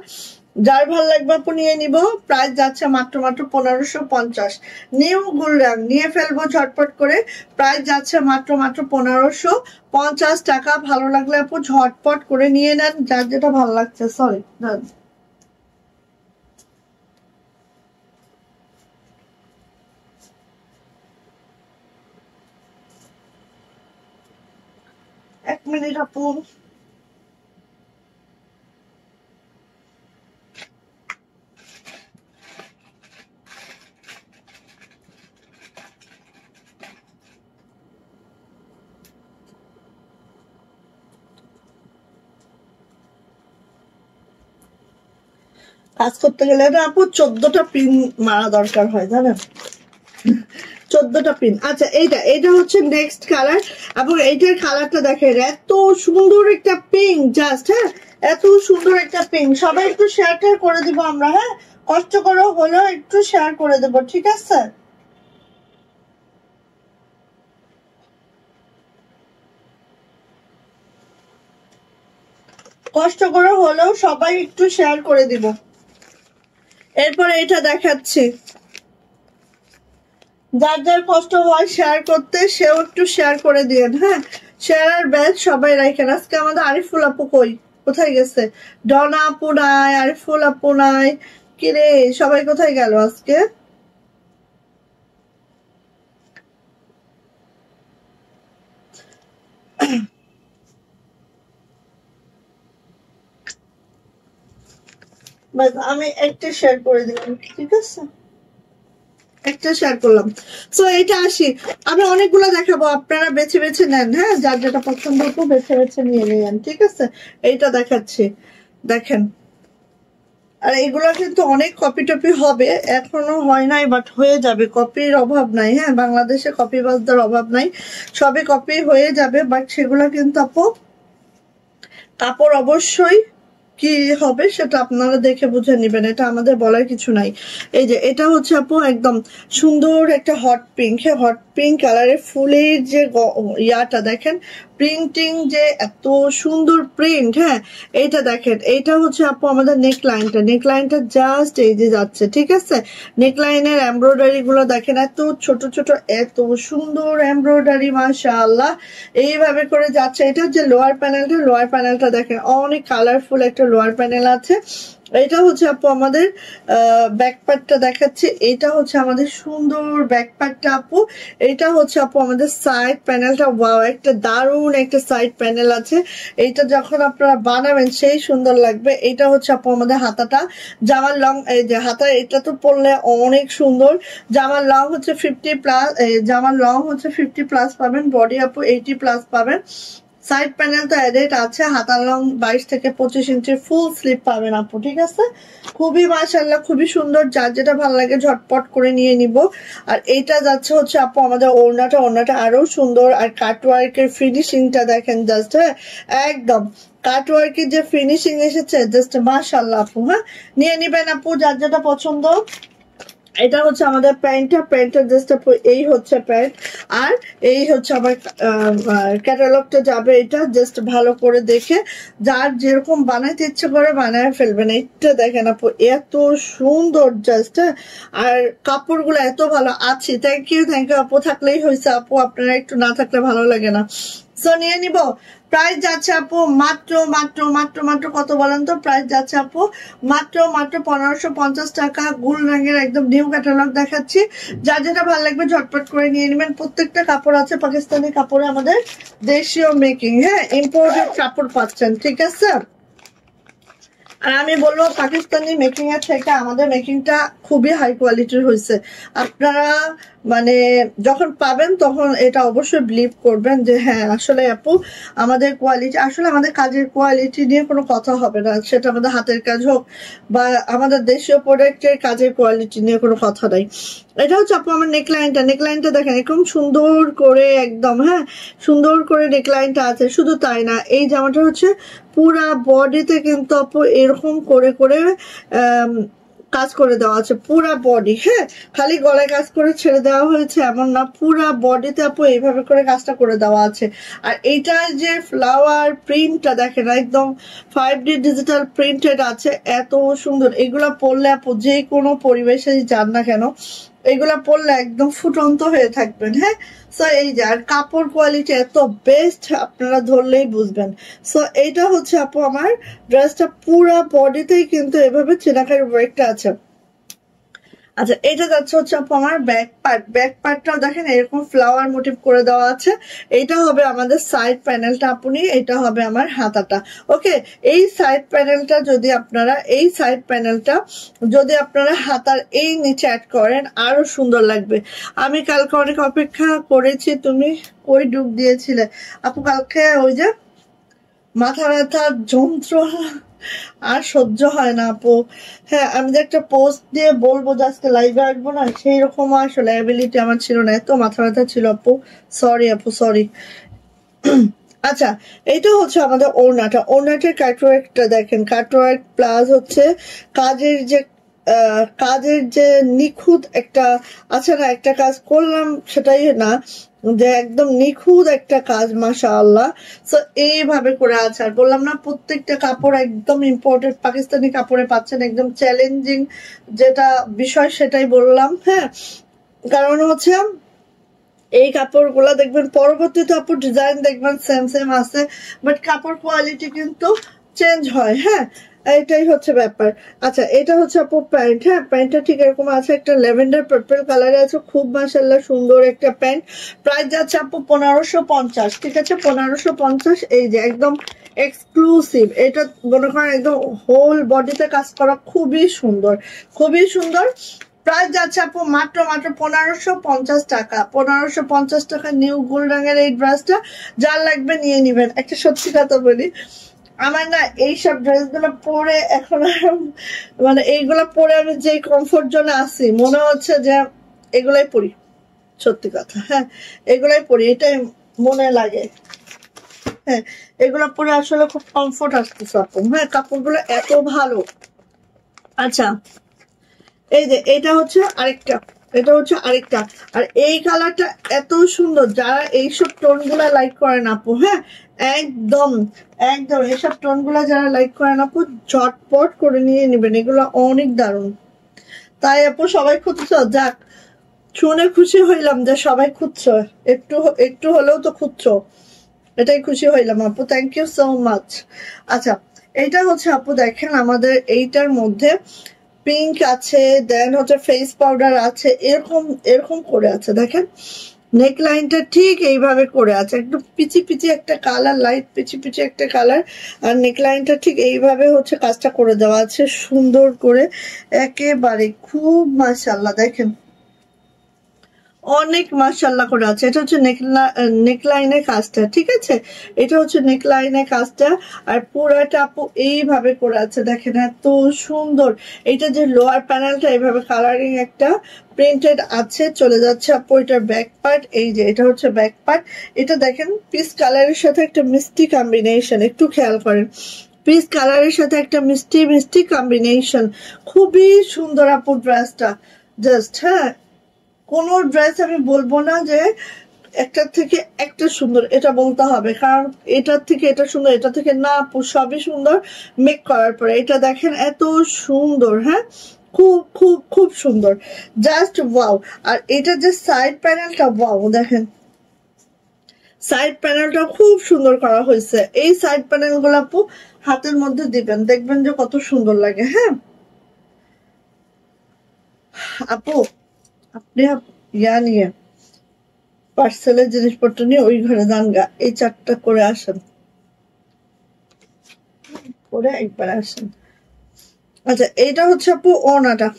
যার ভালো লাগবে আপু নিয়ে নিব। প্রাইস যাচ্ছে মাত্র মাত্র 1550। নিউ গুলরাং নিয়ে ফেলবো ঝটপট করে, প্রাইস যাচ্ছে মাত্র মাত্র 1550 টাকা। ভালো লাগলে আপু ঝটপট করে নিয়ে নেন, যার যেটা ভালো লাগছে। সরি, এক মিনিট আপু। কাজ করতে গেলে না আপু 14টা পিন মারা দরকার হয়, জানেন, 14টা পিন। আচ্ছা, এইটা হচ্ছে নেক্সট কালার, এবং এইটার কালারটা দেখেন, এত সুন্দর একটা পিঙ্ক, জাস্ট। হ্যাঁ, এত সুন্দর একটা পিঙ্ক। সবাই একটু শেয়ার করে দিব আমরা। হ্যাঁ, কষ্ট করে হলেও একটু শেয়ার করে দেবো, ঠিক আছে। কষ্ট করে হলেও সবাই একটু শেয়ার করে দিব। এরপরে এটা দেখাচ্ছি, যার যার কষ্ট হয় শেয়ার করতে, সেও একটু শেয়ার করে দিয়েন। হ্যাঁ, শেয়ার আর ব্যাচ সবাই রাখেন। আজকে আমাদের আরিফুল আপু কই, কোথায় গেছে? ডনা আপু নাই, আরিফুল আপু নাই, কিরে সবাই কোথায় গেল আজকে? আমি একটা শেয়ার করে দিলাম, ঠিক আছে, একটা শেয়ার করলাম। সো এটা আসি, আমি অনেকগুলো দেখাবো, আপনারা বেছে বেছে নেন। হ্যাঁ, যার যেটা পছন্দ হতো বেছে বেছে নিয়ে নেন, ঠিক আছে। এইটা দেখাচ্ছি, দেখেন। আর এগুলো কিন্তু অনেক কপি টপি হবে, এখনো হয় নাই, বাট হয়ে যাবে, কপির অভাব নাই। হ্যাঁ, বাংলাদেশে কপি বাজদের অভাব নাই, সবে কপি হয়ে যাবে। বাট সেগুলো কিন্তু আপু কাপড় অবশ্যই কি হবে সেটা আপনারা দেখে বুঝে নেবেন, এটা আমাদের বলার কিছু নাই। এই যে এটা হচ্ছে আপু একদম সুন্দর একটা হট পিঙ্ক, হ্যাঁ হট পিঙ্ক কালারের ফুলের যে ইয়াটা দেখেন, প্রিন্টিং যে এত সুন্দর প্রিন্ট, হ্যাঁ এইটা দেখেন, এইটা হচ্ছে আপু আমাদের নেকলাইনটা জাস্ট এই যে যাচ্ছে, ঠিক আছে। নেকলাইনের এমব্রয়ডারি গুলো দেখেন, এত ছোট ছোট এত সুন্দর এমব্রয়ডারি, মাশাআল্লাহ এইভাবে করে যাচ্ছে। এটা হচ্ছে লোয়ার প্যানেলটা দেখেন, অনেক কালারফুল একটা লোয়ার প্যানেল আছে। এটা হচ্ছে আপু আমাদের ব্যাক পার্টটা দেখাচ্ছি, এটা হচ্ছে আমাদের সুন্দর ব্যাক পার্টটা আপু। এটা হচ্ছে আপু আমাদের সাইড প্যানেলটা, ওয়াও একটা দারুণ একটা সাইড প্যানেল আছে। এইটা যখন আপনারা বানাবেন সেই সুন্দর লাগবে। এটা হচ্ছে আপু আমাদের হাতাটা, জামার লং, এই যে হাতা এটা তো পরলে অনেক সুন্দর। জামার লং হচ্ছে 50+ পাবেন, বডি আপু 80+ পাবেন। সাইড প্যানেল তো এডিট আছে, হাতার লং 22 থেকে 25 ইঞ্চির ফুল স্লিপ পাবেন আপু, ঠিক আছে। খুবই মাশাআল্লাহ খুবই সুন্দর, যার যেটা ভালো লাগে ঝটপট করে নিয়ে নিব। আর এইটা যাচ্ছে হচ্ছে আপু আমাদের ওড়নাটা আরো সুন্দর। আর কাটওয়ার্কের ফিনিশিংটা দেখেন জাস্ট, হ্যাঁ একদম কাটওয়ার্কের যে ফিনিশিং এসেছে জাস্ট মাশাআল্লাহ আপু। হ্যাঁ নিয়ে নিবেন আপু যার যেটা পছন্দ। এটা হচ্ছে আমাদের প্যান্টটা জাস্ট এই হচ্ছে প্যান্ট, আর এই হচ্ছে আমার ক্যাটালগটা যাবে। এটা জাস্ট ভালো করে দেখে যার যেরকম বানাইতে ইচ্ছে করে বানায় ফেলবেন। এটা দেখেন আপু এত সুন্দর জাস্ট, আর কাপড়গুলো এত ভালো আছে। থ্যাংক ইউ আপু, থাকলেই হয়েছে আপু, আপনারা একটু না থাকলে ভালো লাগে না। সো নিয়ে নিব। প্রাইস যাচ্ছে আপু মাত্র কত বলেন তো? প্রাইস যাচ্ছে আপু মাত্র 1550 টাকা। গুল রঙের একদম নিউ ক্যাটালগ দেখাচ্ছি, যার যেটা ভালো লাগবে ঝটপট করে নিয়ে নেবেন। প্রত্যেকটা কাপড় আছে পাকিস্তানি কাপড়ে, আমাদের দেশীয় মেকিং, হ্যাঁ ইম্পোর্টেড কাপড় পাচ্ছেন, ঠিক আছে। আর আমি বলবো পাকিস্তানি মেকিং এর থেকে আমাদের মেকিংটা খুবই হাই কোয়ালিটির হয়েছে। আপনারা মানে যখন পাবেন তখন এটা অবশ্যই বিলিভ করবেন যে হ্যাঁ আসলে আপু আমাদের কোয়ালিটি, আসলে আমাদের কাজের কোয়ালিটি নিয়ে কোনো কথা হবে না, সেটা আমাদের হাতের কাজ হোক বা আমাদের দেশীয় প্রোডাক্টের কাজের কোয়ালিটি নিয়ে কোনো কথা নাই। এটা হচ্ছে আপু আমার নেকলাইনটা দেখেন এরকম সুন্দর করে একদম, হ্যাঁ সুন্দর করে নেকলাইনটা আছে। শুধু তাই না, এই জামাটা হচ্ছে পুরা বডিতে কিন্তু আপু এরকম করে করে কাজ করে দেওয়া আছে, পুরা বডি, হ্যাঁ খালি গলায় কাজ করে ছেড়ে দেওয়া হয়েছে এমন না, পুরা বডিতে আপু এইভাবে করে কাজটা করে দেওয়া আছে। আর এইটার যে ফ্লাওয়ার প্রিন্টটা দেখেন একদম 5D ডিজিটাল প্রিন্টেড আছে, এত সুন্দর। এগুলা পরলে আপু যে কোনো পরিবেশে যান না কেন এগুলা পরলে একদম ফুটন্ত হয়ে থাকবেন, হ্যাঁ। সো এই যে আর কাপড় কোয়ালিটি এত বেস্ট, আপনারা ধরলেই বুঝবেন। সো এইটা হচ্ছে আপু আমার ড্রেসটা, পুরা বডিতেই কিন্তু এভাবে চিনাকারি ওয়ার্কটা আছে। আচ্ছা এটা যাচ্ছে হচ্ছে আপু আমার ব্যাক পার্টটাও দেখেন এরকম ফ্লাওয়ার মোটিভ করে দেওয়া আছে। এইটা হবে আমাদের সাইড প্যানেলটা আপনি, এটা হবে আমার হাতাটা। ওকে, এই সাইড প্যানেলটা যদি আপনারা হাতার এই নিচে অ্যাড করেন আরো সুন্দর লাগবে। আমি কালকে অনেক অপেক্ষা করেছি, তুমি ওই ডুব দিয়েছিলে আপু কালকে, ওই যে মাথা ব্যথার যন্ত্রণা আর সহ্য হয় না আপু। হ্যাঁ আমি যে একটা পোস্ট দিয়ে বলবো যে আজকে লাইভে আসবো না, সেই রকম আসলে অ্যাবিলিটি আমার ছিল না, এত মাথা ব্যথা ছিল আপু, সরি আপু সরি। আচ্ছা এইটা হচ্ছে আমাদের ওড়নাটার কাটওয়ার্কটা দেখেন, কাটওয়ার্ক প্লাস হচ্ছে কাজের যে নিখুঁত একটা আছে না, একটা কাজ করলাম সেটাই না যে একদম নিখুঁত একটা কাজ, মাশাআল্লাহ। সো এইভাবে করে আছে। আর বললাম না প্রত্যেকটা কাপড় একদম ইম্পোর্টেড পাকিস্তানি কাপড়ে পাচ্ছেন, একদম চ্যালেঞ্জিং যেটা বিষয় সেটাই বললাম, হ্যাঁ। কারণ হচ্ছে এই কাপড়গুলা দেখবেন পরবর্তীতে আপু ডিজাইন দেখবেন সেম আছে, বাট কাপড় কোয়ালিটি কিন্তু চেঞ্জ হয়, হ্যাঁ এটাই হচ্ছে ব্যাপার। আচ্ছা এটা হচ্ছে আপু প্যান্ট, হ্যাঁ প্যান্টটা ঠিক এরকম আছে, একটা ল্যাভেন্ডার পার্পল কালারে আছে, খুব মাশাআল্লাহ সুন্দর একটা প্যান্ট। প্রাইস যাচ্ছে আপু 1550, ঠিক আছে 1550। এই যে একদম এক্সক্লুসিভ, এটা মনে করেন একদম হোল বডিতে কাজ করা, খুবই সুন্দর। প্রাইস যাচ্ছে আপু মাত্র 1550 টাকা। 1550 টাকা নিউ গোল্ড রঙের এই ড্রেসটা, যার লাগবে নিয়ে নিবেন। একটা সত্যি কথা বলি, আমার না এইসব ড্রেসগুলো পরে এখন মানে এইগুলা পরে আমি যে কমফোর্ট জোনে আছি মনে হচ্ছে যে এগুলাই পরি, সত্যি কথা, হ্যাঁ এগুলাই পরি, এটাই মনে লাগে। হ্যাঁ, এগুলো পরে আসলে খুব কমফোর্ট আসতেছে আপু। হ্যাঁ, কাপড়গুলো এত ভালো। আচ্ছা, এই যে এটা হচ্ছে আরেকটা, এটা হচ্ছে আরেকটা। আর এই কালারটা এত সুন্দর, যারা এইসব টোন গুলা লাইক করেন আপু, হ্যাঁ একদম একদম এইসব টোন গুলা যারা লাইক করেন আপু, ঝটপট করে নিয়ে নেবেন, এগুলো অনেক দারুণ। তাই আপু সবাই খুঁজছো, যাক শুনে খুশি হইলাম যে সবাই খুঁজছো, একটু একটু হলেও তো খুঁজছো, এটাই খুশি হইলাম আপু, থ্যাংক ইউ সো মাচ। আচ্ছা, এইটা হচ্ছে আপু দেখেন আমাদের এইটার মধ্যে পিঙ্ক আছে, দেন হচ্ছে ফেস পাউডার আছে, এরকম এরকম করে আছে দেখেন। নেক লাইনটা ঠিক এইভাবে করে আছে, একটু পিচি পিচি একটা কালার, লাইট পিচি পিচি একটা কালার। আর নেক লাইনটা ঠিক এইভাবে হচ্ছে কাজটা করে দেওয়া আছে সুন্দর করে, একেবারে খুব মাশাআল্লাহ দেখেন, অনেক মাশাআল্লাহ করে আছে। এটা হচ্ছে নেকলাইনের কাজটা, ঠিক আছে, এটা হচ্ছে নেকলাইনের কাজটা। আর পুরাটা আপু এইভাবে করে আছে দেখেন, এত সুন্দর। এটা যে লোয়ার প্যানেলটা এইভাবে কালারিং একটা প্রিন্টেড আছে, চলে যাচ্ছে আপু এটার ব্যাক পার্ট। এই যে এটা হচ্ছে ব্যাক পার্ট, এটা দেখেন পিস কালারের সাথে একটা মিষ্টি কম্বিনেশন, একটু খেয়াল করেন, পিস কালারের সাথে একটা মিষ্টি মিষ্টি কম্বিনেশন, খুবই সুন্দর আপু ড্রেসটা। জাস্ট হ্যাঁ, কোনো ড্রেস আমি বলবো না যে একটা থেকে একটা সুন্দর, এটা বলতে হবে, কারণ এটার থেকে এটা সুন্দর, এটা থেকে না আপু, সবই সুন্দর মেক করার পরে। এটা দেখেন এত সুন্দর, হ্যাঁ খুব খুব খুব সুন্দর, জাস্ট ওয়াও। আর এটা যে সাইড প্যানেলটা, ওয়াও দেখেন, সাইড প্যানেলটা খুব সুন্দর করা হয়েছে। এই সাইড প্যানেল গুলো আপু হাতের মধ্যে দিবেন, দেখবেন যে কত সুন্দর লাগে। হ্যাঁ আপু, আপনি ইয়া নিয়ে পার্সেলের জিনিসপত্র নিয়ে ওই ঘরে যান গা, এই চারটা করে আসেন, করে একবার আসেন। আচ্ছা, এইটা হচ্ছে আপু ওড়নাটা,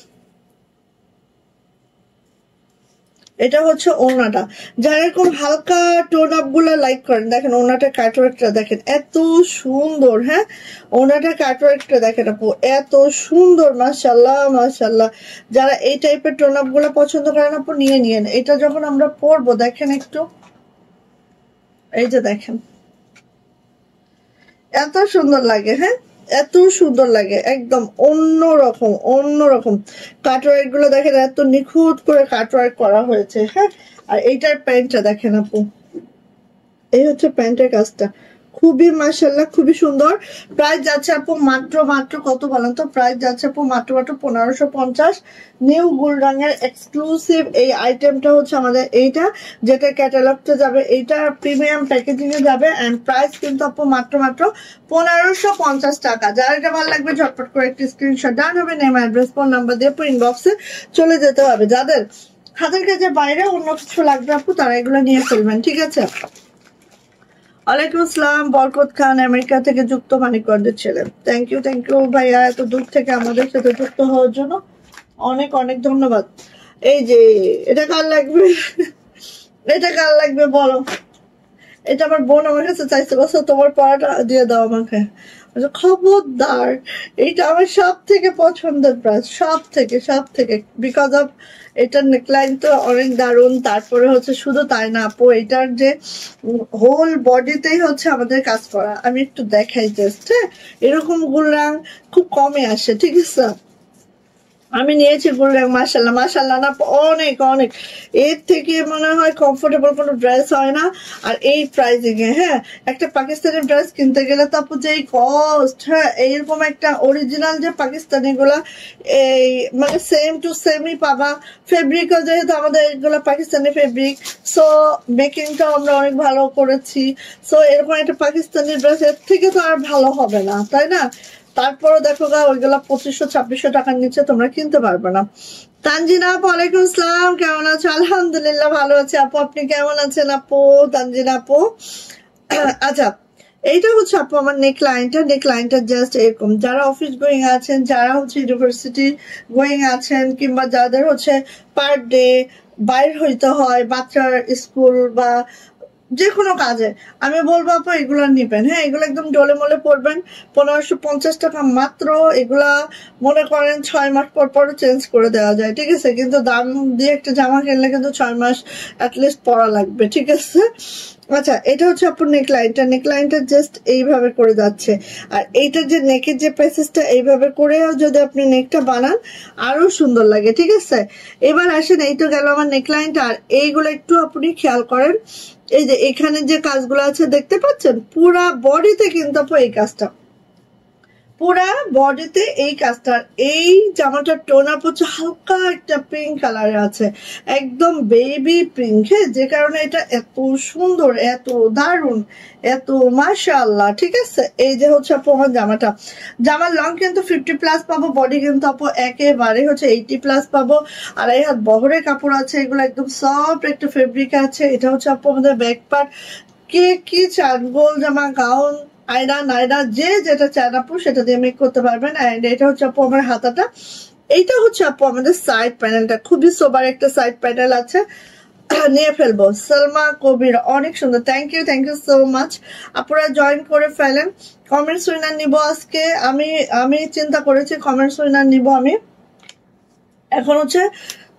এটা হচ্ছে ওড়নাটা। যারা এরকম হালকা টোন আপ গুলা লাইক করেন, দেখেন ওড়নাটা কাটওয়ার্কটা দেখেন এত সুন্দর। হ্যাঁ, ওড়নাটা কাটওয়ার্কটা দেখেন আপু এত সুন্দর, মাশাআল্লাহ মাশাআল্লাহ। যারা এই টাইপের টোন আপ গুলা পছন্দ করেন আপু, নিয়ে নিয়েন। এটা যখন আমরা পরবো দেখেন একটু, এই যে দেখেন এত সুন্দর লাগে। হ্যাঁ, এত সুন্দর লাগে, একদম অন্যরকম অন্যরকম। কাটওয়ার্ক গুলো দেখেন এত নিখুঁত করে কাটওয়ার্ক করা হয়েছে। হ্যাঁ, আর এইটার প্যান্টটা দেখেন আপু, এই হচ্ছে প্যান্টের কাজটা, খুবই মাশাআল্লাহ খুবই সুন্দর। প্রাইস যাচ্ছে আপু মাত্র মাত্র কত বলেন তো, প্রাইস যাচ্ছে আপু মাত্র মাত্র 1550। নিউ গুলরাঙের এক্সক্লুসিভ এই আইটেমটা হচ্ছে আমাদের এইটা, যেটা ক্যাটালগটা যাবে, এইটা প্রিমিয়াম প্যাকেজিং এ যাবে। এন্ড প্রাইস কিন্তু আপু মাত্র মাত্র 1550 টাকা। যার এটা ভালো লাগবে ঝটপট করে একটি স্ক্রিনশট ডান হবে, নেম অ্যাড্রেস ফোন নাম্বার দিয়ে ইনবক্সে চলে যেতে হবে। যাদের হাতের কাছে বাইরে অন্য কিছু লাগবে আপু, তারা এগুলো নিয়ে ফেলবেন, ঠিক আছে। ওয়ালাইকুম আসসালাম, বরকত খান আমেরিকা থেকে যুক্ত, মানিকগঞ্জের ছেলে। থ্যাংক ইউ ভাইয়া, এত দূর থেকে আমাদের সাথে যুক্ত হওয়ার জন্য অনেক অনেক ধন্যবাদ। এই যে এটা কার লাগবে, এটা কার লাগবে বলো, এটা আমার বোন আমার কাছে চাইছে, বলছো তোমার পড়াটা দিয়ে দাও আমাকে। খবরদার, এইটা আমার সব থেকে পছন্দের ব্রাশ, সব থেকে বিকজ অফ এটার নেকলাইন তো অনেক দারুণ। তারপরে হচ্ছে শুধু তাই না আপু, এটার যে হোল বডিতেই হচ্ছে আমাদের কাজ করা। আমি একটু দেখাই জাস্ট, হ্যাঁ এরকম গুলাং খুব কমে আসে, ঠিক আছে। আমি নিয়েছি গুলরাং, মাশাল্লাহ মাশাল্লাহ না, অনেক অনেক, এর থেকে মনে হয় কমফোর্টেবল কোনো ড্রেস হয় না। আর এই প্রাইসিং এ, হ্যাঁ একটা পাকিস্তানি ড্রেস কিনতে গেলে তো আপু যেই কস্ট, হ্যাঁ এইরকম একটা অরিজিনাল যে পাকিস্তানি গুলা এই মানে সেম টু সেমই পাবা। ফেব্রিকও যেহেতু আমাদের এগুলো পাকিস্তানি ফেব্রিক, সো মেকিংটাও আমরা অনেক ভালো করেছি। সো এরকম একটা পাকিস্তানি ড্রেস এর থেকে তো আর ভালো হবে না, তাই না। তারপরে দেখো গা ওইগুলা 2500-2600 টাকার নিচে তোমরা কিনতে পারবে না। তানজিনা আপু, ওয়ালাইকুম আসসালাম, কেমন আছো? আলহামদুলিল্লাহ ভালো আছি আপু, আপনি কেমন আছেন আপু? তানজিনা আপু, আচ্ছা এইটা হচ্ছে আপু আমার নেকলাইনটা জাস্ট এরকম। যারা অফিস গোয়িং আছেন, যারা হচ্ছে ইউনিভার্সিটি গোয়িং আছেন, কিংবা যাদের হচ্ছে পার ডে বাইর হইতে হয় বাচ্চার স্কুল বা যে কোনো কাজে আমি বলবো আপু এগুলা নিবেন। হ্যাঁ, এগুলো একদম ডলে মলে পড়বেন। 1550 টাকা মাত্র। এগুলা মনে করেন 6 মাস পর পর চেঞ্জ করে দেওয়া যায়, ঠিক আছে? কিন্তু দাম দিয়ে একটা জামা কিনলে কিন্তু 6 মাস অ্যাটলিস্ট পরা লাগবে, ঠিক আছে? আচ্ছা, এটা হচ্ছে আপনার নেকলাইনটা জাস্ট এইভাবে করে যাচ্ছে। আর এইটার যে নেকের যে প্যাসেজটা এইভাবে করে যদি আপনি নেকটা বানান আরো সুন্দর লাগে, ঠিক আছে? এবার আসেন, এই তো গেল আমার নেকলাইনটা। আর এইগুলো একটু আপনি খেয়াল করেন, এই যে এখানে যে কাজগুলো আছে দেখতে পাচ্ছেন, পুরা বডিতে কিন্তু আপু এই কাজটা, পুরা বডিতে এই কাজটা। এই জামাটার টোন আপ হচ্ছে হালকা একটা পিঙ্ক কালারে আছে, একদম বেবি পিঙ্ক। হ্যাঁ, যে কারণে এটা এত সুন্দর, এত দারুণ, এত মাশাআল্লাহ, ঠিক আছে? এই যে হচ্ছে আপু আমার জামার লং কিন্তু 50+ পাবো, বডি কিন্তু আপু একেবারে হচ্ছে 80+ পাবো। 2.5 হাত বহরের কাপড় আছে, এগুলো একদম সফট একটা ফেব্রিক আছে। এটা হচ্ছে আপু আমাদের ব্যাক পার্ট। কে কি চান, গোল জামা, গাউন, আয়না নায়না, যে যেটা চান আপু সেটা দিয়ে মেক করতে পারবেন। এন্ড এটা হচ্ছে আপু আমার হাতাটা। এইটা হচ্ছে আপু আমাদের সাইড প্যানেলটা, খুবই সোবার একটা সাইড প্যানেল আছে। নিয়ে ফেলবো। সালমা কবির, অনেক সুন্দর, থ্যাংক ইউ সো মাচ। আপনারা জয়েন করে ফেলেন। কমেন্টস উইনার নিব আজকে। আমি চিন্তা করেছি কমেন্টস উইনার নিব আমি। এখন হচ্ছে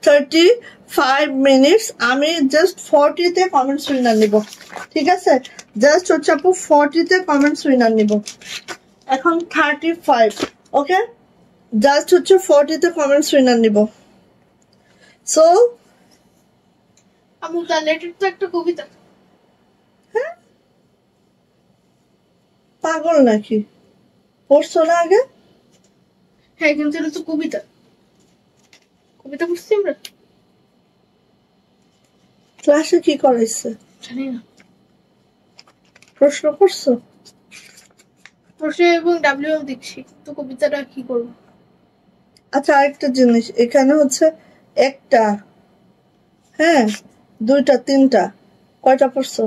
35 মিনিটস, আমি জাস্ট 40-তে কমেন্টস উইনার নিব, ঠিক আছে? জাস্ট হচ্ছে আপু 40-তে কমেন্টস উইনার নিব। এখন 35, ওকে? জাস্ট হচ্ছে 40-তে কমেন্টস উইনার নিব। সো আমু দ্য লেটার তো একটা কবিতা। হ্যাঁ, পাগল নাকি? পড়ছো না আগে? হ্যাঁ, কিন্তু এটা তো কবিতা পড়ছি আমরা ক্লাসে। কি করাইছে জানি না। প্রশ্ন করছো? প্রশ্ন এবং ডাব্লিউ দেখছি, তো কবিতাটা কি করবো? আচ্ছা, আরেকটা জিনিস, এখানে হচ্ছে একটা, হ্যাঁ, 2টা 3টা, কয়টা পড়ছো?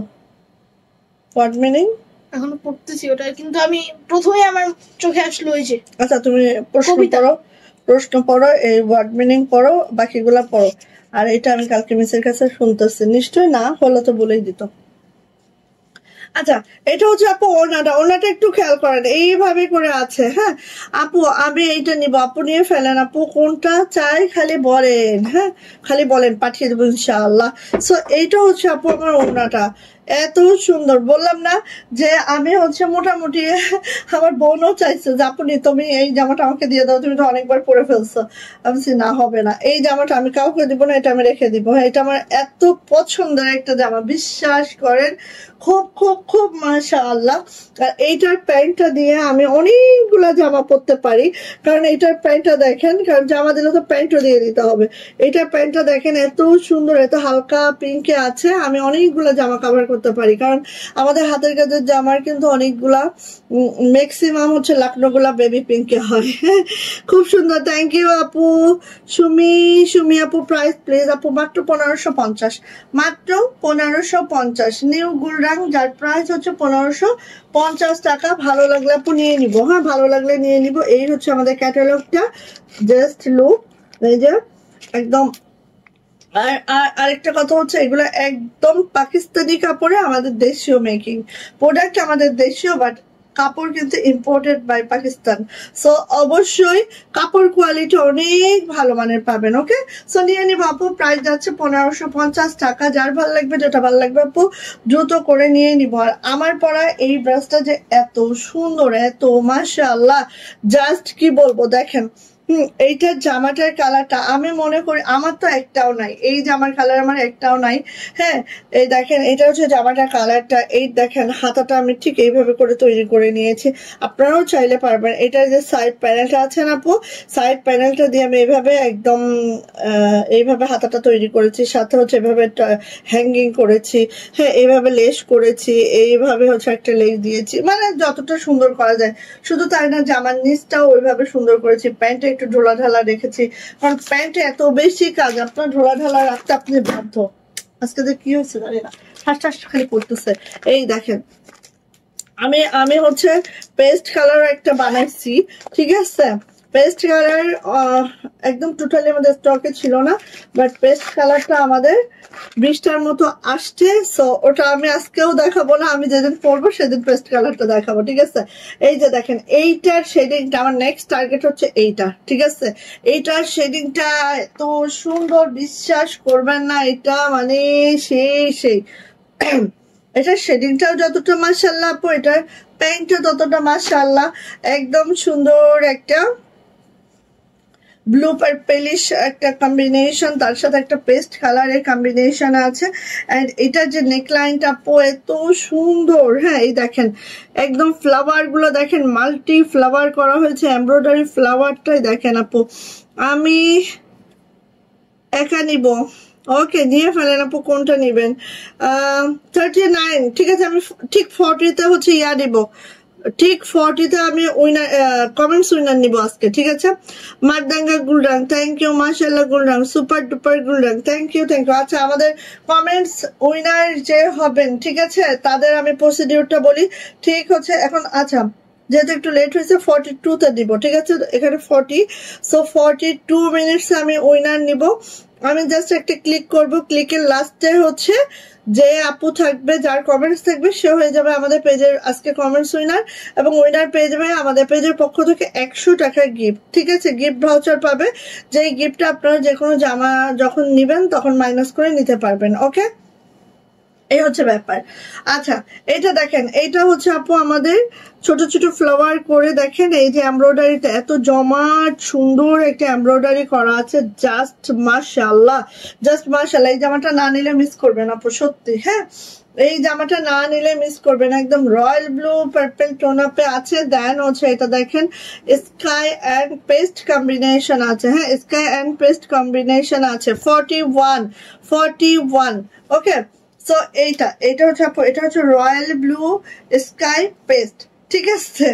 What meaning? এখনো পড়তেছি ওটা, কিন্তু আমি প্রথমে আমার চোখে আসলো ওই যে। আচ্ছা, তুমি কবিতা। প্রশ্ন পড়ো, এই ওয়ার্ড মিনিং পড়ো, বাকিগুলা পড়ো। আর এটা আমি কালকে মিসের কাছে শুনতেছি, নিশ্চয় না হলে তো বলেই দিত। আচ্ছা, এটা হচ্ছে আপু ওনাটা একটু খেয়াল করেন, এইভাবে করে আছে। হ্যাঁ আপু, আমি এইটা নিব, আপু নিয়ে ফেলেন। আপু কোনটা চাই খালি বলেন, হ্যাঁ খালি বলেন, পাঠিয়ে দেবো ইনশাআল্লাহ। সো এইটা হচ্ছে আপু আমার ওনাটা, এত সুন্দর। বললাম না যে আমি হচ্ছে মোটামুটি, আমার বোনও চাইছে যে আপনি তুমি এই জামাটা আমাকে দিয়ে দাও, তুমি তো অনেকবার পরে ফেলছো। আমি না, হবে না, এই জামাটা আমি কাউকে দিব না, এটা আমি রেখে দিব। হ্যাঁ, এটা আমার এত পছন্দের একটা জামা, বিশ্বাস করেন, খুব খুব খুব মাশাআল্লাহ। আর এইটার প্যান্টটা দিয়ে আমি অনেকগুলা জামা পরতে পারি, কারণ এইটার প্যান্টটা দেখেন, কারণ জামা দিলে তো প্যান্টও দিয়ে দিতে হবে। এইটার প্যান্টটা দেখেন, এত সুন্দর, এত হালকা পিঙ্কে আছে, আমি অনেকগুলা জামা কাভার করতে পারি। কারণ আমাদের হাতের কাজের জামার কিন্তু অনেকগুলা, ম্যাক্সিমাম হচ্ছে লাকনোগুলা বেবি পিঙ্কে হয়। খুব সুন্দর, থ্যাংক ইউ আপু। সুমি আপু, প্রাইস প্লিজ আপু। মাত্র 1550, মাত্র 1550, নিউ গুলরাং, যার প্রাইস হচ্ছে 1550 টাকা। ভালো লাগলে আপু নিয়ে নিব, হ্যাঁ ভালো লাগলে নিয়ে নিব। এই হচ্ছে আমাদের ক্যাটালগটা, জাস্ট লুক, এই যে একদম। আর আরেকটা কথা হচ্ছে, এগুলো একদম পাকিস্তানি কাপড়ে আমাদের দেশীয় মেকিং প্রোডাক্ট, আমাদের দেশীয়, বাট কাপড় কিন্তু ইম্পোর্টেড বাই পাকিস্তান। সো অবশ্যই কাপড় কোয়ালিটি অনেক ভালো মানের পাবেন, ওকে? সো নিয়ে নিব আপু, প্রাইস যাচ্ছে 1550 টাকা। যার ভালো লাগবে, যেটা ভালো লাগবে আপু দ্রুত করে নিয়ে নিব। আর আমার পরা এই ব্রাশটা যে এত সুন্দর, এত মাশাআল্লাহ, জাস্ট কি বলবো, দেখেন। এইটার জামাটার কালারটা আমি মনে করি আমার তো একটাও নাই, এই জামার কালার আমার একটাও নাই। হ্যাঁ, এই দেখেন, এটা হচ্ছে জামাটার কালারটা। এই দেখেন, হাতাটা আমি ঠিক এইভাবে করে তৈরি করে নিয়েছি, আপনারাও চাইলে পারবেন। এটার যে সাইড প্যানেলটা আছে না আপু, সাইড প্যানেলটা দিয়ে আমি এইভাবে একদম এইভাবে হাতাটা তৈরি করেছি, সাথে হচ্ছে এভাবে হ্যাঙ্গিং করেছি, হ্যাঁ এইভাবে লেস করেছি, এইভাবে হচ্ছে একটা লেস দিয়েছি, মানে যতটা সুন্দর করা যায়। শুধু তাই না, জামার নিচটাও ওইভাবে সুন্দর করেছি, প্যান্টে একটু ঢোলা ঢালা রেখেছি, কারণ প্যান্টে এত বেশি কাজ, আপনার ঢোলা ঢালা রাখতে আপনি বাধ্য। আজকে যে কি হয়েছে জানি না, হাস খালি পড়তেছে। এই দেখেন, আমি হচ্ছে পেস্ট কালার একটা বানাইছি, ঠিক আছে? পেস্ট কালার একদম টোটালি আমাদের স্টকে ছিল না, বাট পেস্ট কালারটা আমাদের 20টার মতো আসছে। সো ওটা আমি আজকেও দেখাবো না, আমি যেদিন পরবো সেদিন পেস্ট কালারটা দেখাবো, ঠিক আছে? এই যে দেখেন এইটার শেডিংটা, আমার নেক্সট টার্গেট হচ্ছে এইটা, ঠিক আছে? এইটার শেডিংটা এত সুন্দর, বিশ্বাস করবেন না, এটা মানে সেই এটার শেডিংটাও যতটা মাশাআল্লাহ আপু, এটার প্যান্টটা ততটা মাশাআল্লাহ, একদম সুন্দর একটা ব্লু পার্পেলিশ একটা কম্বিনেশন, তার সাথে একটা পেস্ট কালারের কম্বিনেশন আছে। এন্ড এটার যে নেকলাইনটা আপু এত সুন্দর, হ্যাঁ এই দেখেন একদম ফ্লাওয়ার গুলো দেখেন, মাল্টি ফ্লাওয়ার করা হয়েছে, এমব্রয়ডারি ফ্লাওয়ারটাই দেখেন আপু। আমি একা নিব, ওকে নিয়ে ফেলেন আপু, কোনটা নিবেন? 39, ঠিক আছে, আমি ঠিক 40তে হচ্ছে ইয়া দিব, ঠিক 40তে আমি উইনার কমেন্টস উইনার নিব আজকে, ঠিক আছে? মারদাঙ্গা গুলরাং, থ্যাংক ইউ, মাশাআল্লাহ Gulrang, super duper Gulrang, thank you. আচ্ছা, আমাদের কমেন্টস উইনার যে হবেন, ঠিক আছে, তাদের আমি প্রসিডিউরটা বলি, ঠিক হচ্ছে এখন। আচ্ছা, যেহেতু একটু লেট হয়েছে 42তে দিব, ঠিক আছে? এখানে 40, সো 42 মিনিটস আমি উইনার নিব। আমি জাস্ট একটা ক্লিক করব, ক্লিকের লাস্টে হচ্ছে যে আপু থাকবে, যার কমেন্টস থাকবে, সে হয়ে যাবে আমাদের পেজের আজকে কমেন্টস উইনার, এবং উইনার পেয়ে যাবে আমাদের পেজের পক্ষ থেকে 100 টাকার গিফট, ঠিক আছে? গিফট ভাউচার পাবে, যেই গিফটটা আপনারা যে কোনো জামা যখন নিবেন তখন মাইনাস করে নিতে পারবেন, ওকে? এই হচ্ছে ব্যাপার। আচ্ছা, এটা দেখেন, এইটা হচ্ছে আপু আমাদের ছোট ছোট ফ্লাওয়ার করে, দেখেন এই যে এমব্রয়ডারিটা এত জমাট সুন্দর একটা এমব্রয়ডারি করা আছে, জাস্ট মাশাআল্লাহ, জাস্ট মাশাআল্লাহ। এই জামাটা না নিলে মিস করবেন আপু, সত্যি, হ্যাঁ এই জামাটা না নিলে মিস করবেন। একদম রয়্যাল ব্লু পার্পল টোন আপে আছে, দেন হচ্ছে এটা দেখেন স্কাই অ্যান্ড পেস্ট কম্বিনেশন আছে, হ্যাঁ স্কাই অ্যান্ড পেস্ট কম্বিনেশন আছে, 41, ওকে? সো এটা হচ্ছে আপু, এটা হচ্ছে রয়্যাল ব্লু স্কাই পেস্ট, ঠিক আছে?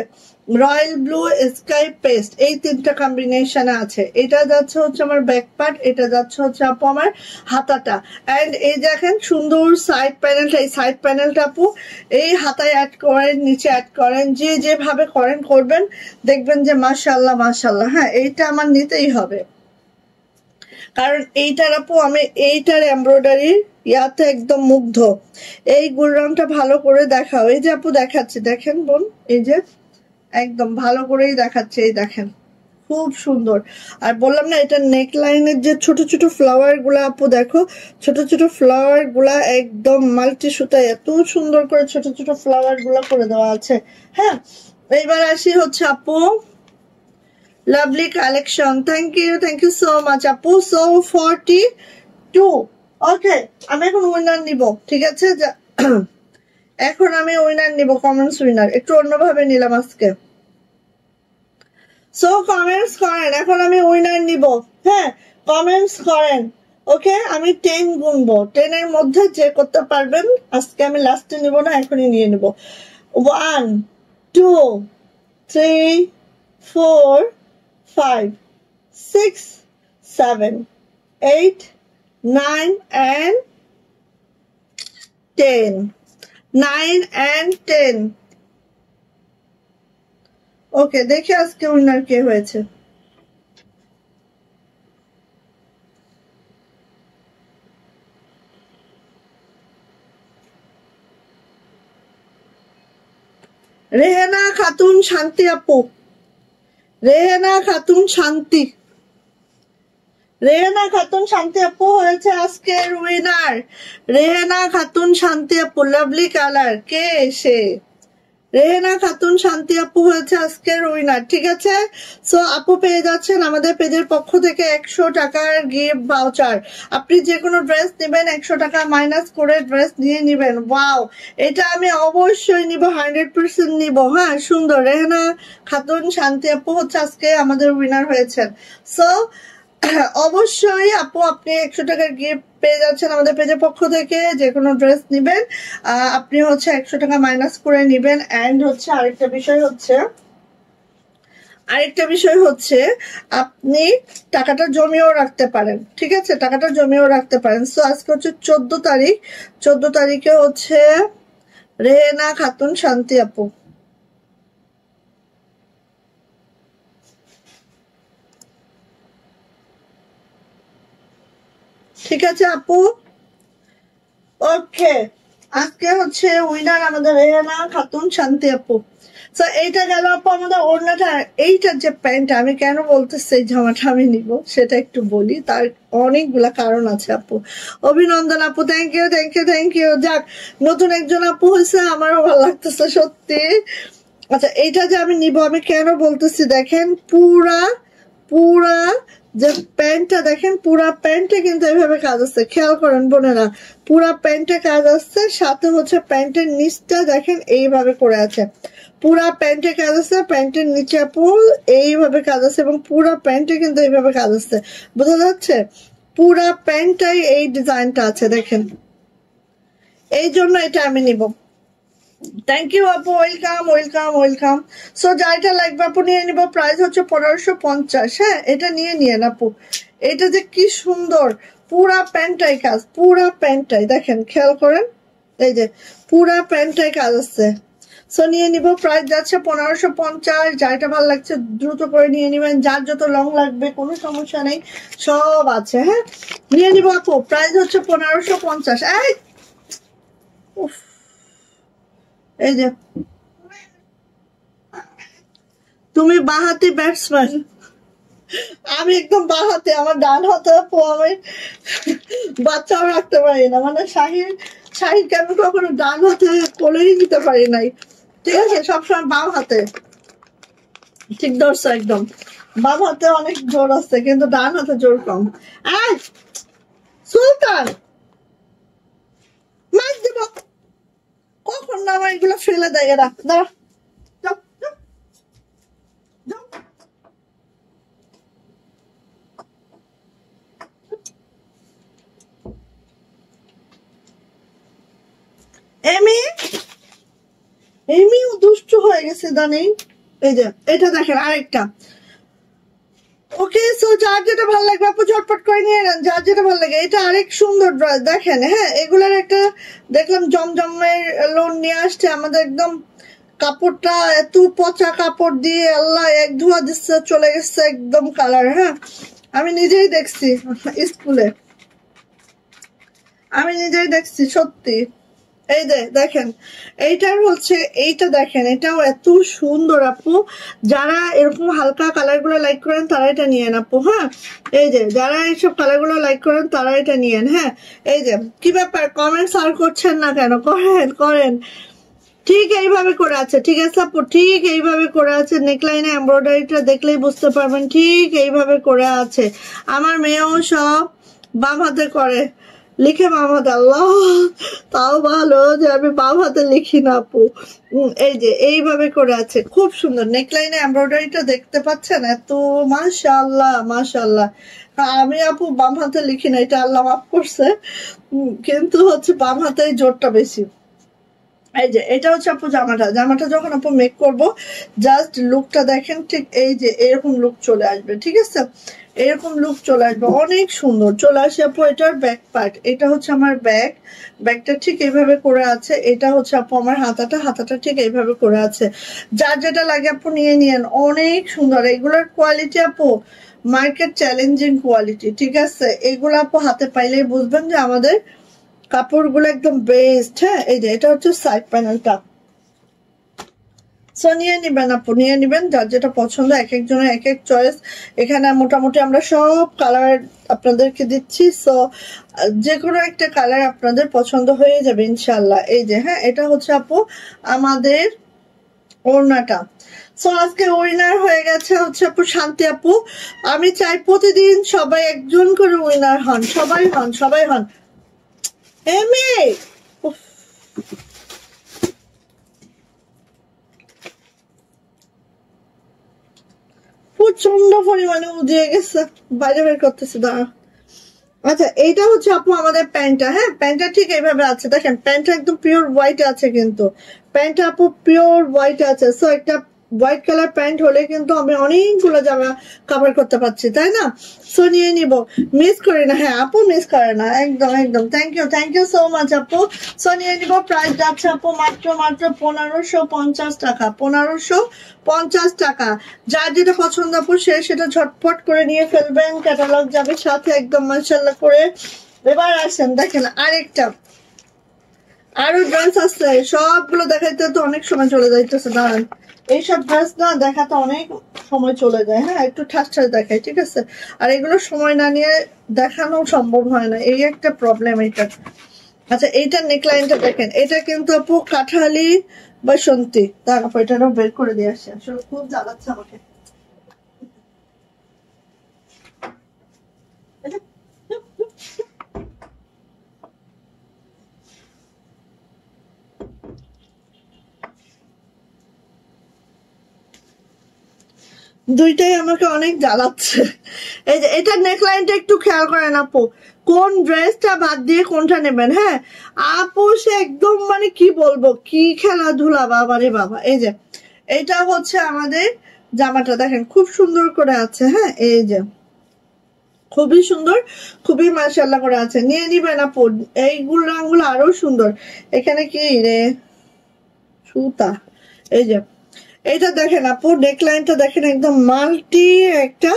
রয়্যাল ব্লু স্কাই পেস্ট, এই তিনটা কম্বিনেশনে আছে। এটা যাচ্ছে হচ্ছে আমার ব্যাক পার্ট, এটা যাচ্ছে হচ্ছে আপু আমার হাতাটা, এন্ড এই দেখেন সুন্দর সাইড প্যানেলটা, এই সাইড প্যানেলটা আপু এই হাতায় অ্যাড করেন, নিচে অ্যাড করেন, যে যেভাবে করবেন দেখবেন যে মাশাআল্লাহ মাশাআল্লাহ। হ্যাঁ এইটা আমার নিতেই হবে, কারণ এইটার আপু আমি এইটার এমব্রয়ডারির ইয়াতে একদম মুগ্ধ। এই গুলরামটা ভালো করে দেখাও, এই যে আপু দেখাচ্ছে, দেখেন বোন, এই যে একদম ভালো করেই দেখাচ্ছে, এই দেখেন খুব সুন্দর। আর বললাম না, এটা নেক লাইনের যে ছোট ছোট ফ্লাওয়ার গুলা আপু দেখো, ছোট ছোট ফ্লাওয়ার গুলা একদম মাল্টি সুতায় এত সুন্দর করে ছোট ছোট ফ্লাওয়ার গুলা করে দেওয়া আছে। হ্যাঁ, এইবার আসি হচ্ছে আপু lovely collection, thank you so much আপু। সো 42, ওকে, আমি এখন উইনার নিব, ঠিক আছে? এখন আমি উইনার নিব, কমেন্টস উইনার, একটু অন্যভাবে নিলাম আজকে। সো কমেন্টস করেন, এখন আমি উইনার নিব, হ্যাঁ কমেন্টস করেন, ওকে? আমি 10 গুনবো, 10 এর মধ্যে যে করতে পারবেন, আজকে আমি লাস্টে নিব না, এখনই নিয়ে নিব। 1, 2, 3, 4, 5, 6, 7, 8, 9 and 10, 9 and 10, ওকে? দেখে আজকে উইনার কে হয়েছে। রেহেনা খাতুন শান্তি আপু, রেহেনা খাতুন শান্তি, রেহেনা খাতুন শান্তি আপু হয়েছে আজকের উইনার। রেহেনা খাতুন শান্তি আপু, লাভলি কালার, কে সে? রেহেনা খাতুন শান্তি আপু হয়েছে আজকের উইনার, ঠিক আছে? সো আপু পেয়ে যাচ্ছেন আমাদের পেজের পক্ষ থেকে 100 টাকার গিফট ভাউচার। আপনি যে কোনো ড্রেস নেবেন 100 টাকা মাইনাস করে ড্রেস নিয়ে নিবেন। ওয়াও, এটা আমি অবশ্যই নিব, 100% নিব। হ্যাঁ সুন্দর, রেহেনা খাতুন শান্তি আপু হচ্ছে আজকে আমাদের উইনার হয়েছেন। সো অবশ্যই আপু আপনি 100 টাকার গিফট পেয়ে যাচ্ছেন আমাদের পেজের পক্ষ থেকে, যে কোনো ড্রেস নিবেন আপনি হচ্ছে 100 টাকা মাইনাস করে নিবেন। এন্ড হচ্ছে আরেকটা বিষয় হচ্ছে আপনি টাকাটা জমিয়েও রাখতে পারেন, ঠিক আছে? টাকাটা জমিয়েও রাখতে পারেন। সো আজকে হচ্ছে 14 তারিখ, 14 তারিখে হচ্ছে রেহেনা খাতুন শান্তি আপু, ঠিক আছে আপু, ওকে। আজকে হচ্ছে উইনার আমাদের রেহানা খাতুন শান্তি আপু। তো এইটা গেল আপু আমাদের ওড়নাটা। এইটার যে প্যান্ট, আমি কেন বলতেছি এই জামাটা আমি নিব সেটা একটু বলি, তার অনেকগুলা কারণ আছে আপু। অভিনন্দন আপু, thank you thank you thank you. যাক, নতুন একজন আপু হয়েছে, আমারও ভালো লাগতেছে সত্যি। আচ্ছা, এইটা যে আমি নিব, আমি কেন বলতেছি দেখেন, পুরা পুরা যে প্যান্টটা দেখেন, পুরা প্যান্টে কিন্তু এইভাবে কাজ আছে, খেয়াল করেন বোনেরা, পুরা প্যান্টে কাজ আসছে, সাথে হচ্ছে প্যান্টের নিচটা দেখেন এইভাবে করে আছে, পুরা প্যান্টে কাজ আছে, প্যান্টের নিচে আপু এইভাবে কাজ আছে, এবং পুরা প্যান্টে কিন্তু এইভাবে কাজ আছে, বোঝা যাচ্ছে? পুরা প্যান্টটাই এই ডিজাইনটা আছে দেখেন, এই জন্য এটা আমি নিব। থ্যাংক ইউ আপু, ওয়েলকাম ওয়েলকাম ওয়েলকাম। সো যাইটা লাগবে আপু নিয়ে নিব, প্রাইস হচ্ছে 1550। হ্যাঁ, এটা নিয়ে নিয়েন আপু। এটা যে কি সুন্দর, পুরা প্যান্টটাই কাজ, পুরা প্যান্টটাই দেখেন, খেয়াল করেন, এই যে পুরা প্যান্টটাই কাজ আছে। সো নিয়ে নিব, প্রাইস যাচ্ছে 1550। যাইটা ভালো লাগছে দ্রুত করে নিয়ে নিবেন, যার যত লং লাগবে কোনো সমস্যা নেই, সব আছে। হ্যাঁ, নিয়ে নিব আপু, প্রাইস হচ্ছে 1550। এই উফ, এই যে তুমি বাঁহাতি ব্যাটসম্যান, আমি একদম বাঁহাতে, আমার ডান হাতে আপু, আমি বাচ্চাও রাখতে পারি না, মানে শাহিদকে আমি কখনো ডান হাতে কোলেই নিতে পারি নাই, ঠিক আছে, সবসময় বাম হাতে। ঠিক ধরছো একদম, বাম হাতে অনেক জোর আছে কিন্তু ডান হাতে জোর কম। এই সুলতান, মাছ দিব কখন না, আমার এগুলো ফেলে দেয় এরা, দাঁড়া যাও, যাও, যাও। এমিও দুষ্টু হয়ে গেছে দানি। এই যে এটা দেখেন আরেকটা। ওকে, সো যার যেটা ভালো লাগবে আপু ঝটপট করে নিয়ে নেন, যার যেটা ভালো লাগে। এটা আরেক সুন্দর ড্রেস দেখেন। হ্যাঁ, এগুলার একটা দেখলাম জমজমের লোন নিয়ে আসছে আমাদের, একদম কাপড়টা এত পচা কাপড় দিয়ে আল্লাহ এক ধোয়া দিচ্ছে, চলে গেছে একদম কালার। হ্যাঁ, আমি নিজেই দেখছি স্কুলে, আমি নিজেই দেখছি সত্যি। এই দেখেন, এইটার হচ্ছে, এইটা দেখেন, এটাও এত সুন্দর আপু। যারা এরকম হালকা কালার গুলো লাইক করেন তারা এটা নিয়েন আপু। হ্যাঁ, এই যে যারা এইসব কালার গুলো লাইক করেন তারা এটা নিয়েন। হ্যাঁ, এই যে কি ব্যাপার, কমেন্টস আর করছেন না কেন? করেন করেন। ঠিক এইভাবে করে আছে, ঠিক আছে আপু, ঠিক এইভাবে করে আছে। নেকলাইনে এমব্রয়ডারিটা দেখলেই বুঝতে পারবেন, ঠিক এইভাবে করে আছে। আমার মেয়েও সব বাম হাতে করে, লিখে বাম হাতে। আল্লাহ, তাও ভালো যে আমি বাম হাতে লিখি না আপু। এই যে এইভাবে করে আছে, খুব সুন্দর। নেকলাইনে এমব্রয়ডারিটা দেখতে পাচ্ছেন, এত মাশাআল্লাহ মাশাআল্লাহ। আমি আপু বাম হাতে লিখি না, এটা আল্লাহ মাফ করছে, কিন্তু হচ্ছে বাম হাতে জোরটা বেশি। এই যে এটা হচ্ছে আপু জামাটা যখন আপু মেক করবো, জাস্ট লুকটা দেখেন, ঠিক এই যে এরকম লুক চলে আসবে, ঠিক আছে, এরকম লুক চলে আসবে, অনেক সুন্দর চলে আসে আপু। এটার ব্যাক পার্ট, এটা হচ্ছে আমার ব্যাকটা ঠিক এইভাবে করে আছে। এটা হচ্ছে আপু আমার হাতাটা ঠিক এইভাবে করে আছে। যার যেটা লাগে আপু নিয়ে নিয়েন, অনেক সুন্দর। এগুলোর কোয়ালিটি আপু মার্কেট চ্যালেঞ্জিং কোয়ালিটি, ঠিক আছে। এগুলো আপু হাতে পাইলেই বুঝবেন যে আমাদের কাপড়গুলো একদম বেস্ট। হ্যাঁ, এই যে এটা হচ্ছে সাইড প্যানেলটা। সো নিয়ে নিবেন আপু, নিয়ে নিবেন, যার যেটা পছন্দ। এক একজনের এক এক চয়েস। এখানে মোটামুটি আমরা সব কালার আপনাদেরকে দিচ্ছি, সো যে কোনো একটা কালার আপনাদের পছন্দ হয়ে যাবে ইনশাল্লাহ। এই যে হ্যাঁ, এটা হচ্ছে আপু আমাদের ওড়নাটা। সো আজকে উইনার হয়ে গেছে হচ্ছে আপু শান্তি আপু। আমি চাই প্রতিদিন সবাই একজন করে উইনার হন, সবাই হন। এমি প্রচন্ড পরিমাণে উজিয়ে গেছে, বাইরে বের করতেছে, দাঁড়া। আচ্ছা, এইটা হচ্ছে আপু আমাদের প্যান্টটা। হ্যাঁ, প্যান্টটা ঠিক এইভাবে আছে দেখেন, প্যান্টটা একদম পিওর হোয়াইট আছে, কিন্তু প্যান্টটা আপু পিওর হোয়াইট আছে। সো একটা হোয়াইট কালার প্যান্ট হলে কিন্তু আমি অনেকগুলো জামা কভার করতে পারছি, তাই না? সো নিয়ে নিব, মিস করি না। হ্যাঁ আপু, মিস করে না, একদম। থ্যাংক ইউ সো মাচ আপু। সো নিয়ে নিব, প্রাইস যাচ্ছে আপু মাত্র 1550 টাকা, 1550 টাকা। যার যেটা পছন্দ আপু সেটা ঝটপট করে নিয়ে ফেলবেন, ক্যাটালগ যাবে সাথে একদম মাশাআল্লাহ করে। এবার আসেন দেখেন আরেকটা, আরো ড্রেস আছে, সবগুলো দেখাইতে তো অনেক সময় চলে যাইতেছে। দাঁড়ান, এইসব ড্রেস না দেখাতে অনেক সময় চলে যায়। হ্যাঁ, একটু ঠাস ঠাস দেখাই, ঠিক আছে। আর এগুলো সময় না নিয়ে দেখানো সম্ভব হয় না, এই একটা প্রবলেম এটা। আচ্ছা, এইটার নেকলাইনটা দেখেন, এটা কিন্তু আপু কাঠালি বাসন্তী। তারপর এটারও বের করে দিয়ে আসে, আসলে খুব জ্বালাচ্ছে আমাকে। দুইটাই আমাকে অনেক জ্বালাচ্ছে। এই যে এটার নেকলাইনটা একটু খেয়াল করেন আপু, কোন ড্রেসটা বাদ দিয়ে কোনটা নেবেন। হ্যাঁ আপু, সে একদম মানে কি বলবো, কি খেলাধুলা বাবা রে বাবা। এই যে এটা হচ্ছে আমাদের জামাটা, দেখেন খুব সুন্দর করে আছে। হ্যাঁ, এই যে খুবই সুন্দর, খুবই মাশাআল্লাহ করে আছে, নিয়ে নিবেন আপু। এইগুলো রঙগুলো আরো সুন্দর। এখানে কি রে সুতা, এই যে এইটা দেখেন আপু, নেকলাইনটা দেখেন একদম মাল্টি একটা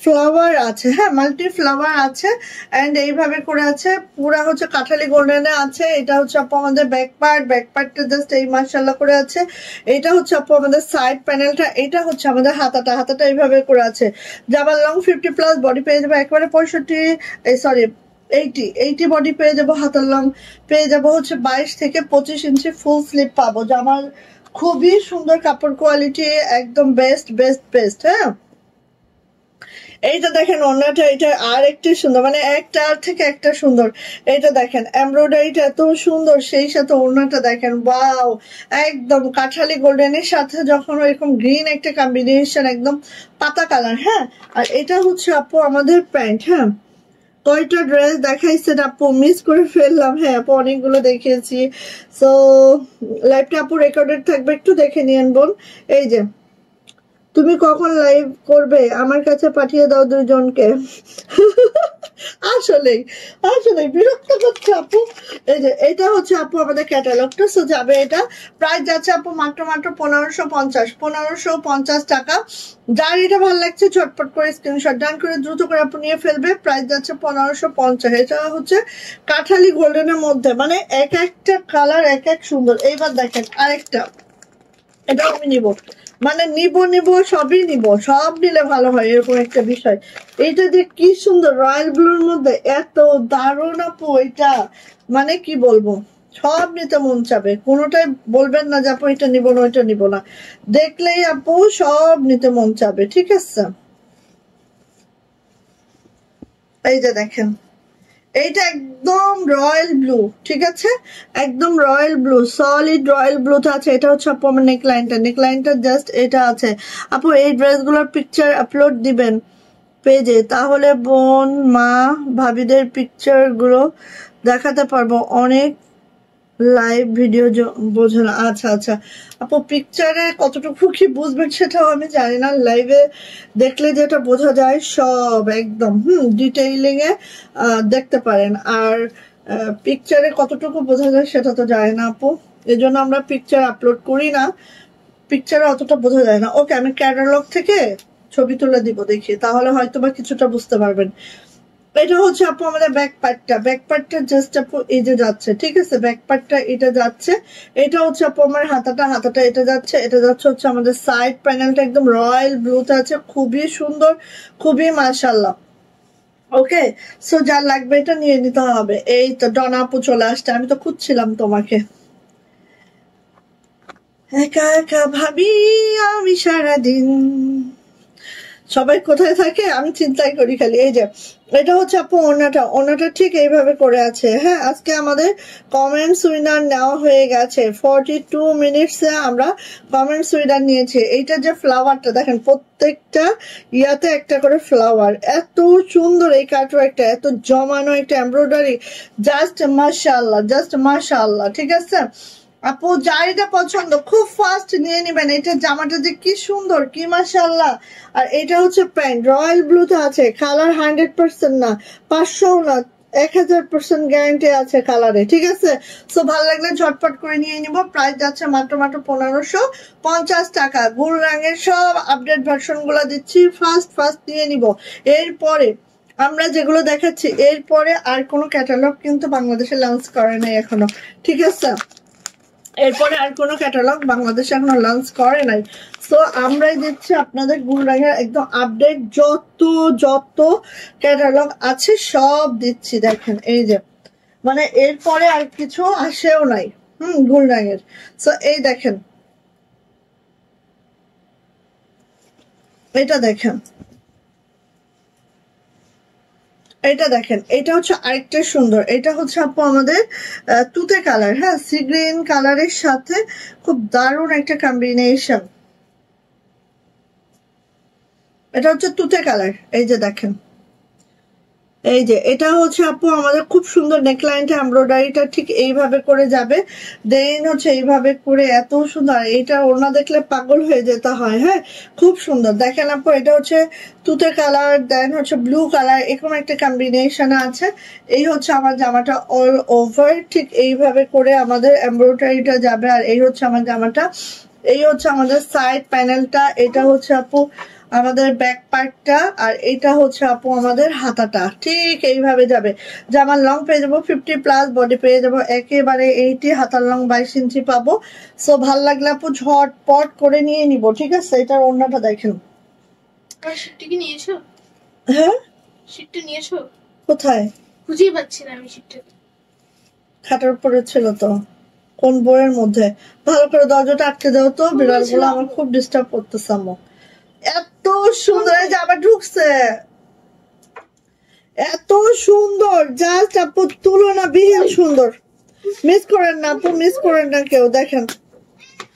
ফ্লাওয়ার আছে। হ্যাঁ, মাল্টি ফ্লাওয়ার আছে এন্ড এইভাবে করে আছে, পুরা হচ্ছে কাঠালি গোল্ডেনে আছে। এটা হচ্ছে আপু আমাদের ব্যাক পার্টটা জাস্ট এই মাশাআল্লাহ করে আছে। এটা হচ্ছে আপু আমাদের সাইড প্যানেলটা, এটা হচ্ছে আমাদের হাতাটা এইভাবে করে আছে। জামার লং 50+ বডি পেয়ে যাবে একেবারে 80 বডি পেয়ে যাবো, হাতার লং পেয়ে যাবো হচ্ছে 22 থেকে 25 ইঞ্চি ফুল স্লিভ পাবো। জামার খুবই সুন্দর কাপড় কোয়ালিটি, একদম বেস্ট। হ্যাঁ, এইটা দেখেন ওড়নাটা, এটা আর একটু সুন্দর, মানে একটার থেকে একটা সুন্দর। এইটা দেখেন এমব্রয়ডারিটা এত সুন্দর, সেই সাথে ওড়নাটা দেখেন ওয়াও, একদম কাঠালি গোল্ডেনের সাথে যখন এরকম গ্রিন একটা কম্বিনেশন, একদম পাতা কালার। হ্যাঁ, আর এটা হচ্ছে আপু আমাদের প্যান্ট। হ্যাঁ, কয়টা ড্রেস দেখাইছে আপু, মিস করে ফেললাম। হ্যাঁ আপু, অনেকগুলো দেখিয়েছি। সো লাইভটা আপু রেকর্ডেড থাকবে, একটু দেখে নিয়েন বোন। এই যে তুমি কখন লাইভ করবে, আমার কাছে পাঠিয়ে দাও দুইজনকে। আসলেই আসলেই বিরক্ত করছে আপু। এই যে এটা হচ্ছে আপু আমাদের ক্যাটালগটা, সো যাবে এটা, প্রাইস যাচ্ছে আপু মাত্র 1550 টাকা। যার এটা ভালো লাগছে ঝটপট করে স্ক্রিনশট ডান করে দ্রুত করে আপু নিয়ে ফেলবে। প্রাইস যাচ্ছে 1550। এটা হচ্ছে কাঠালি গোল্ডেনের মধ্যে, মানে এক একটা কালার এক এক সুন্দর। এইবার দেখেন আরেকটা, এটাও আমি নিব, মানে নিব সবই নিব, সব নিলে ভালো হয় এরকম একটা বিষয়। এইটা যে কি সুন্দর রয়্যাল ব্লুর মধ্যে, এত দারুণ আপু এটা, মানে কি বলবো, সব নিতে মন চাবে, কোনোটাই বলবেন না যে আপু এটা নিব না ওইটা নিব না, দেখলেই আপু সব নিতে মন চাবে। ঠিক আছে, এই যে দেখেন এইটা একদম রয়্যাল ব্লু, ঠিক আছে, একদম রয়্যাল ব্লু, সলিড রয়্যাল ব্লুতে আছে। এটা হচ্ছে আপু আমার নেকলাইনটা জাস্ট এটা আছে আপু। এই ড্রেসগুলোর পিকচার আপলোড দিবেন পেজে, তাহলে বোন মা ভাবিদের পিকচার গুলো দেখাতে পারবো, অনেক লাইভ ভিডিও বোঝে না। আচ্ছা আপু, পিকচারে কতটুকু কি বুঝবেন সেটাও আমি জানি না, লাইভে দেখলে যেটা বোঝা যায় সব একদম ডিটেইলিং এ দেখতে পারেন। আর পিকচারে কতটুকু বোঝা যায় সেটা তো জানি না আপু, এই জন্য আমরা পিকচার আপলোড করি না, পিকচারে অতটা বোঝা যায় না। ওকে, আমি ক্যাটালগ থেকে ছবি তুলে দিব, দেখি তাহলে হয়তো বা কিছুটা বুঝতে পারবেন। এটা হচ্ছে আপু আমাদের ব্যাক পার্টটা জাস্ট আপু এই যে যাচ্ছে, ঠিক আছে, ব্যাক পার্টটা এটা যাচ্ছে। এটা হচ্ছে আপু আমার হাতাটা এটা যাচ্ছে হচ্ছে আমাদের সাইড প্যানেলটা একদম রয়্যাল ব্লুতে আছে, খুবই সুন্দর, খুবই মাশাআল্লাহ। ওকে, সো যা লাগবে এটা নিয়ে নিতে হবে। এই তো ডনা আপু চলে আসছে, আমি তো খুঁজছিলাম তোমাকে। একা একা ভাবি আমি সারাদিন, সবাই কোথায় থাকে আমি চিন্তাই করি খালি। এই যে এটা হচ্ছে আপু ওনাটা ঠিক এইভাবে করে আছে। হ্যাঁ, আজকে আমাদের কমেন্টস উইনার নেওয়া হয়ে গেছে, 42 মিনিটসে আমরা কমেন্টস উইনার নিয়েছি। এইটা যে ফ্লাওয়ারটা দেখেন, প্রত্যেকটা ইয়াতে একটা করে ফ্লাওয়ার, এত সুন্দর এই কাটওয়ার্কটা, এত জমানো একটা এমব্রয়ডারি, জাস্ট মাশাআল্লাহ। ঠিক আছে আপু, যার এটা পছন্দ খুব ফাস্ট নিয়ে নিবেন। এটা জামাটা যে কি সুন্দর, কি মাশাআল্লাহ। আর এটা হচ্ছে প্যান্ট, রয়্যাল ব্লুতে আছে, কালার 100% না, 500 না, 1000% গ্যারান্টি আছে কালারে। ঠিক আছে, সো ভালো লাগলে ঝটপট করে নিয়ে নিব। প্রাইস যাচ্ছে মাত্র 1550 টাকা। গুল রঙের সব আপডেট ভার্সন গুলা দিচ্ছি, ফাস্ট নিয়ে নিব। এরপরে আমরা যেগুলো দেখাচ্ছি এরপরে আর কোনো ক্যাটালগ কিন্তু বাংলাদেশে লঞ্চ করে নাই এখনো, ঠিক আছে? এরপরে আর কোনো ক্যাটালগ বাংলাদেশে এখনো লঞ্চ করে নাই। সো আমরাই দিচ্ছি আপনাদের গুলরাঙের একদম আপডেট, যত যত ক্যাটালগ আছে সব দিচ্ছি। দেখেন এই যে মানে এরপরে আর কিছু আসেও নাই গুলরাঙের। সো এই দেখেন, এটা দেখেন, এটা দেখেন, এটা হচ্ছে আরেকটা সুন্দর। এটা হচ্ছে আপু আমাদের তুতে কালার, হ্যাঁ, সি গ্রিন কালারের সাথে খুব দারুণ একটা কম্বিনেশন। এটা হচ্ছে তুতে কালার, এই যে দেখেন, এই যে এটা হচ্ছে আপু আমাদের খুব সুন্দর নেকলাইনটা এমব্রয়ডারিটা ঠিক এইভাবে করে যাবে, দেন হচ্ছে এইভাবে করে এত সুন্দর। এটা ওড়না দেখলে পাগল হয়ে যেতে হয়, হ্যাঁ, খুব সুন্দর। দেখেন আপু এটা হচ্ছে তুতে কালার, দেন হচ্ছে ব্লু কালার, এরকম একটা কম্বিনেশন আছে। এই হচ্ছে আমার জামাটা অল ওভার ঠিক এইভাবে করে আমাদের এমব্রয়ডারিটা যাবে। আর এই হচ্ছে আমার জামাটা, এই হচ্ছে আমাদের সাইড প্যানেলটা, এটা হচ্ছে আপু আমাদের ব্যাক পার্টটা, আর এটা হচ্ছে আপু আমাদের হাতাটা ঠিক এইভাবে যাবে। জামার লং পেয়ে যাবো 50+, বডি পেয়ে যাবো একেবারে 80, হাতার লং 22 ইঞ্চি পাবো। সো ভাল লাগলে আপু ঝটপট করে নিয়ে নিব, ঠিক আছে? এটার ওড়নাটা দেখেন। শীটটা কি নিয়েছো? হ্যাঁ, শীটটা নিয়েছো? কোথায়? খুঁজেই পাচ্ছি না আমি শীটটা। খাটার উপরে ছিল তো, কোন বইয়ের মধ্যে? ভালো করে দরজাটা আটকে দাও তো, বিড়ালগুলো আমার খুব ডিস্টার্ব করতেছে। আম্মু এত সুন্দর জামা ঢুকছে, এত সুন্দর, জাস্ট আপু তুলনাবিহীন সুন্দর। মিস করেন না আপু, মিস করেন না কেউ। দেখেন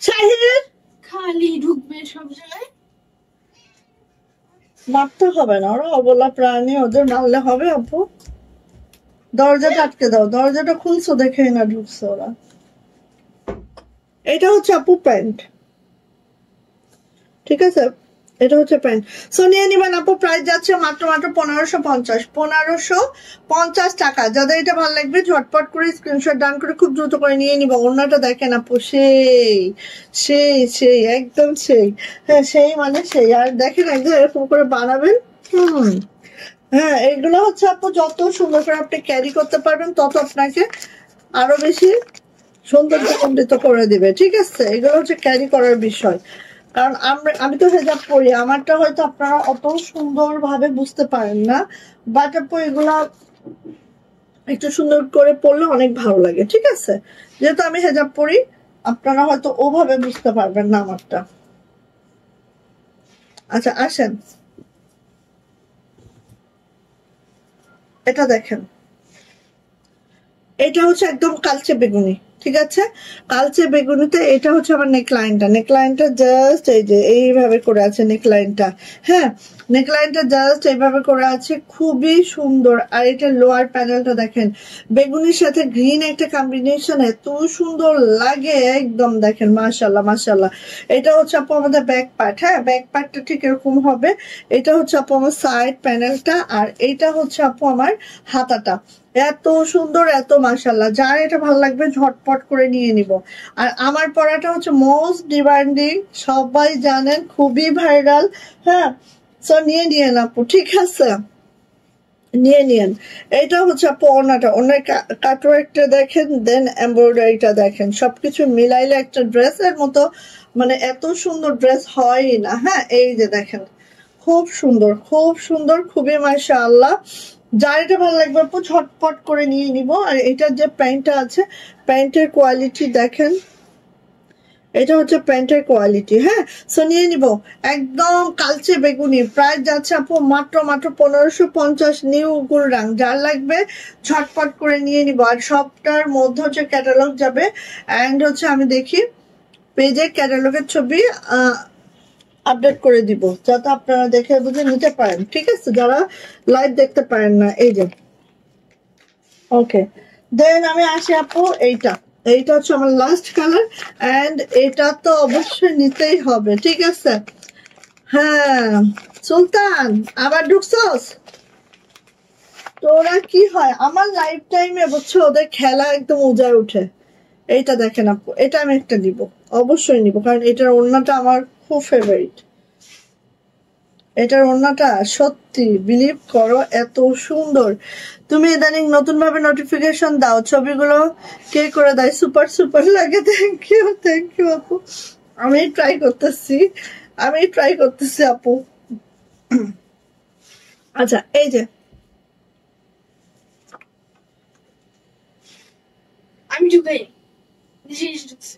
শাহির খালি ঢুকবে সব জায়গায়, মারতে হবে না, ওরা অবলা প্রাণী, ওদের মারলে হবে আপু? দরজাটা আটকে দাও, দরজাটা খুলছো দেখেই না ঢুকছে ওরা। এটা হচ্ছে আপু প্যান্ট, ঠিক আছে? এটা হচ্ছে প্যান্ট। সো নিয়ে নিবেন আপু, প্রাইস যাচ্ছে মাত্র 1550 টাকা। যাদের এটা ভালো লাগবে ঝটপট করে স্ক্রিনশট ডান করে খুব দ্রুত করে নিয়ে নিব। ওড়নাটা দেখেন আপু, সেই সেই সেই একদম সেই, হ্যাঁ সেই মানে সেই। আর দেখেন একদম এরকম করে বানাবেন। হ্যাঁ, এগুলো হচ্ছে আপু যত সুন্দর করে আপনি ক্যারি করতে পারবেন তত আপনাকে আরো বেশি সৌন্দর্যমণ্ডিত করে দিবে, ঠিক আছে? এগুলো হচ্ছে ক্যারি করার বিষয়। কারণ আমি তো হেজাব পরি, আমারটা হয়তো আপনারা অত সুন্দর ভাবে বুঝতে পারেন না, বাট আপু এগুলা একটু সুন্দর করে পড়লে অনেক ভালো লাগে, ঠিক আছে? যেহেতু আমি হেজাব পরি, আপনারা হয়তো ওভাবে বুঝতে পারবেন না আমারটা। আচ্ছা আসেন, এটা দেখেন, এটা হচ্ছে একদম কালচে বেগুনি, ঠিক আছে? কালচে বেগুনিতে এটা হচ্ছে আমার নেকলাইনটা জাস্ট এই যে এইভাবে করে আছে নেকলাইনটা, হ্যাঁ, নেকলাইনটা জাস্ট এইভাবে করে আছে, খুবই সুন্দর। আর এটা লোয়ার প্যানেলটা দেখেন, বেগুনির সাথে গ্রিন একটা কম্বিনেশন, এত সুন্দর লাগে একদম। দেখেন মাশাল্লাহ মাশাল্লাহ। এটা হচ্ছে আপু আমাদের ব্যাক পার্ট, হ্যাঁ, ব্যাক পার্টটা ঠিক এরকম হবে। এটা হচ্ছে আপু আমার সাইড প্যানেলটা, আর এইটা হচ্ছে আপু আমার হাতাটা। এত সুন্দর, এত মাশাল্লাহ। যার এটা ভালো লাগবে ঝটপট করে নিয়ে নিব। আর আমার পড়াটা হচ্ছে মোস্ট ডিমান্ডিং, সবাই জানেন, খুবই ভাইরাল, হ্যাঁ। সো নিয়ে নিয়েন আপু, ঠিক আছে? নিয়ে নিয়েন। এটা হচ্ছে আপু ওড়নাটা, ওড়নার কাটওয়ার্কটা দেখেন, দেন এমব্রয়ডারিটা দেখেন, সবকিছু মিলাইলে একটা ড্রেসের মতো, মানে এত সুন্দর ড্রেস হয়ই না, হ্যাঁ। এই যে দেখেন, খুব সুন্দর, খুব সুন্দর, খুবই মাশাআল্লাহ। যার এটা ভালো লাগবে আপু ঝটপট করে নিয়ে নিব। আর এটার যে প্যান্টটা আছে, প্যান্টের কোয়ালিটি দেখেন, এটা হচ্ছে প্যান্টের কোয়ালিটি, হ্যাঁ। সো নিয়ে নিব একদম কালচে বেগুনি, প্রাইস যাচ্ছে আপু মাত্র 1550, নিউ গুলরাং। যার লাগবে ঝটপট করে নিয়ে নিব। আর সবটার মধ্যে হচ্ছে ক্যাটালগ যাবে, অ্যান্ড হচ্ছে আমি দেখি পেজে ক্যাটালগের ছবি আপডেট করে দিব, যাতে আপনারা দেখে বুঝে নিতে পারেন, ঠিক আছে? যারা লাইভ দেখতে পারেন না, এই যে ওকে। দেন আমি আসি আপু এইটা হচ্ছে আমার লাস্ট কালার, এন্ড এটা তো অবশ্যই নিতেই হবে, ঠিক আছে? হ্যাঁ সুলতান, আবার ঢুকছস? তোরা কি হয় আমার লাইফ টাইমে বুঝছো, ওদের খেলা একদম উজায় উঠে। এইটা দেখেন আপু, এটা আমি একটা নিব, অবশ্যই নিব, কারণ এটার ওড়নাটা আমার খুব ফেভারিট। এটার ওড়নাটা সত্যি বিলিভ করো এত সুন্দর। তুমি ইদানিং নতুন ভাবে নোটিফিকেশন দাও, ছবিগুলো কে করে দেয়, সুপার সুপার লাগে। থ্যাংক ইউ আপু। আমি ট্রাই করতেছি আপু। আচ্ছা এই যে আমি ঢুকাই ঢুকছে।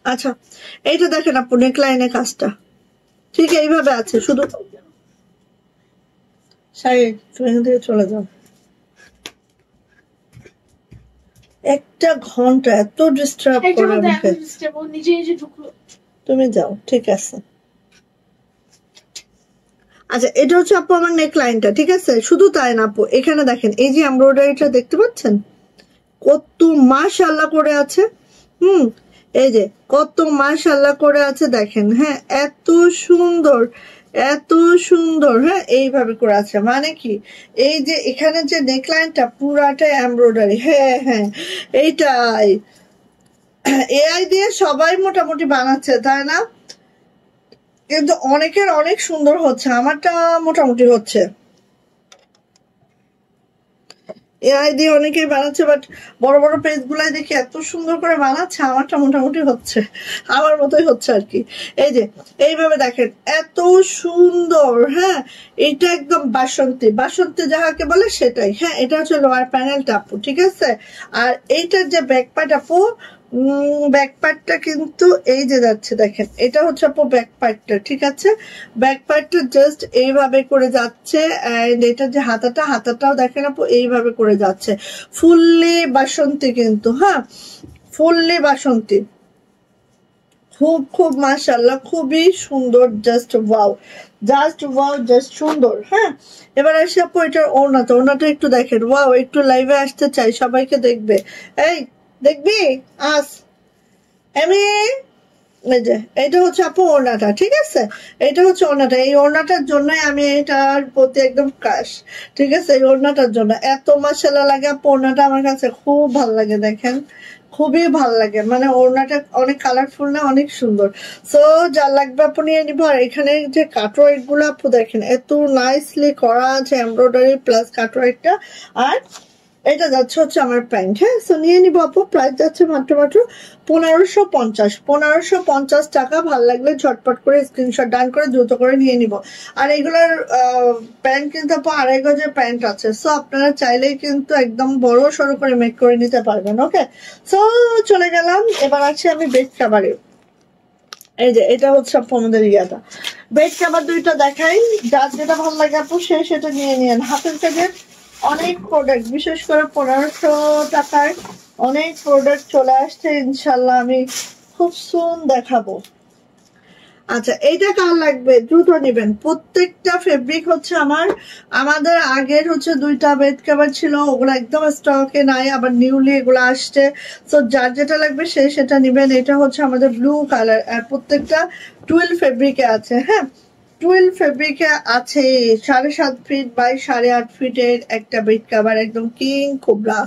আচ্ছা এইটা দেখেন আপু, নেকলাইনের কাজটা ঠিক এইভাবে আছে, শুধু এখান থেকে চলে যাও। একটা ঘন্টা এত ডিস্টার্ব করে আমাকে। নিজে নিজে ঢুকলো। তুমি যাও, ঠিক আছে। আচ্ছা এটা হচ্ছে আপু আমার নেক লাইনটা, ঠিক আছে। শুধু তাই না আপু, এখানে দেখেন এই যে এমব্রয়ডারিটা দেখতে পাচ্ছেন কত মাশাআল্লাহ করে আছে। এই যে কত মাশাআল্লাহ করে আছে দেখেন। হ্যাঁ এত সুন্দর, এত সুন্দর। হ্যাঁ এইভাবে করে আছে, মানে কি এই যে এখানে যে নেকলাইনটা পুরাটাই এমব্রয়ডারি। হ্যাঁ এইটাই এআই দিয়ে সবাই মোটামুটি বানাচ্ছে তাই না, কিন্তু অনেকের অনেক সুন্দর হচ্ছে, আমারটা মোটামুটি হচ্ছে। এআই দিয়ে অনেকেই বানাচ্ছে, বাট বড় বড় পেজ গুলাই দেখি এত সুন্দর করে বানাচ্ছে, আমারটা মোটামুটি হচ্ছে, আমার মতোই হচ্ছে আর কি। এই যে এইভাবে দেখেন এত সুন্দর। হ্যাঁ এটা একদম বাসন্তী যাহাকে বলে সেটাই। হ্যাঁ এটা হচ্ছে লোয়ার প্যানেলটা আপু, ঠিক আছে। আর এইটার যে ব্যাক পার্ট আপু, ব্যাক পার্টটা কিন্তু এই যে যাচ্ছে দেখেন, এটা হচ্ছে আপু ব্যাক পার্টটা, ঠিক আছে। ব্যাক পার্টটা জাস্ট এইভাবে করে যাচ্ছে, এন্ড এটা যে হাতাটাও দেখেন আপু এইভাবে করে যাচ্ছে, ফুললি বাসন্তী কিন্তু। হ্যাঁ ফুললি বাসন্তী, খুব মাশাআল্লাহ, খুবই সুন্দর। জাস্ট ওয়াও, জাস্ট সুন্দর। হ্যাঁ এবার আসি আপু এটার ওড়নাটা একটু দেখেন। ওয়াও, একটু লাইভে আসতে চাই, সবাইকে দেখবে। এই দেখবি আস আমি, এই যে এটা হচ্ছে আপু ওড়নাটা, ঠিক আছে। এটা হচ্ছে ওড়নাটা, এই ওড়নাটার জন্যই আমি এটার প্রতি একদম ক্রাশ, ঠিক আছে। এই ওড়নাটার জন্য এত মাশাআল্লাহ লাগে আপু, ওড়নাটা আমার কাছে খুব ভালো লাগে দেখেন, খুবই ভালো লাগে। মানে ওড়নাটা অনেক কালারফুল না, অনেক সুন্দর। সো যা লাগবে আপু নিয়ে নিবো। আর এখানে যে কাটওয়ার্ক গুলো আপু দেখেন এত নাইসলি করা আছে, এমব্রয়ডারি প্লাস কাটওয়ার্কটা। আর এটা যাচ্ছে হচ্ছে আমার প্যান্ট। হ্যাঁ সো নিয়ে নিবো আপু, প্রাইস যাচ্ছে মাত্র 1550 টাকা। ভাল লাগলে ঝটপট করে স্ক্রিনশট ডান করে দ্রুত করে নিয়ে নিব। আর এগুলোর প্যান্ট কিন্তু আপু 2.5 গজের প্যান্ট আছে, সো আপনারা চাইলেই কিন্তু একদম বড় সড়ো করে মেক করে নিতে পারবেন। ওকে সো চলে গেলাম, এবার আছে আমি বেড কাভারে। এই যে এটা হচ্ছে আপু আমাদের ইয়াটা, বেড কাভার দুইটা দেখাই, যার যেটা ভালো লাগে আপু সেটা নিয়ে নিন। হাতের কাজের অনেক প্রোডাক্ট, বিশেষ করে 1500 টাকার অনেক প্রোডাক্ট চলে আসছে, ইনশাল্লাহ আমি খুব সুন দেখাবো। আচ্ছা এইটা কার লাগবে দ্রুত নেবেন। প্রত্যেকটা ফেব্রিক হচ্ছে আমাদের আগের হচ্ছে 2টা বেড কভার ছিল, ওগুলো একদম স্টকে নাই, আবার নিউলি এগুলো আসছে। তো যার যেটা লাগবে সেটা নেবেন। এটা হচ্ছে আমাদের ব্লু কালার, আর প্রত্যেকটা 12 ফেব্রিকে আছে। হ্যাঁ 12 ফেব্রিকে আছে, 7.5 ফিট বাই 8.5 ফিটের একটা বেড কভার, একদম কিং কোবরা,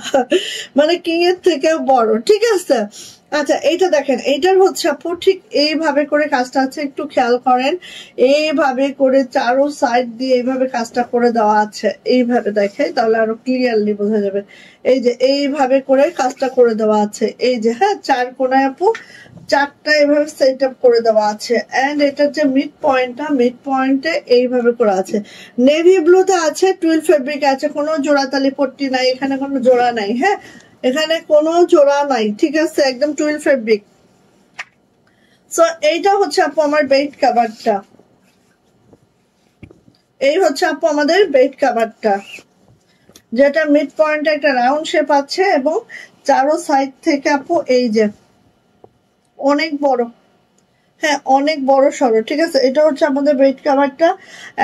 মানে কিং এর থেকেও বড়, ঠিক আছে। আচ্ছা এইটা দেখেন, এইটার হচ্ছে আপু ঠিক এইভাবে করে কাজটা আছে, একটু খেয়াল করেন। এইভাবে করে চারো সাইড দিয়ে এইভাবে কাজটা করে দেওয়া আছে, এইভাবে দেখে তাহলে আরো ক্লিয়ারলি বোঝা যাবে। এই যে এইভাবে করে কাজটা করে দেওয়া আছে, এই যে হ্যাঁ 4 কোণায় আপু 4টা এইভাবে সেট আপ করে দেওয়া আছে। এন্ড এটার যে মিড পয়েন্টে এইভাবে করে আছে। নেভি ব্লুতে আছে, 12 ফেব্রিক আছে, কোনো জোড়াতালি পট্টি নাই, এখানে কোনো জোড়া নাই। হ্যাঁ এখানে কোনো জোড়া নাই, ঠিক আছে, একদম 12 ফেব্রিক। সো এইটা হচ্ছে আপু আমার বেড কভারটা, এই হচ্ছে আপু আমাদের বেড কভারটা, যেটা মিড পয়েন্টে একটা রাউন্ড শেপ আছে এবং চারো সাইড থেকে আপু এই যে অনেক বড়, হ্যাঁ অনেক বড় সড়ো, ঠিক আছে। এটা হচ্ছে আমাদের বেড কভারটা।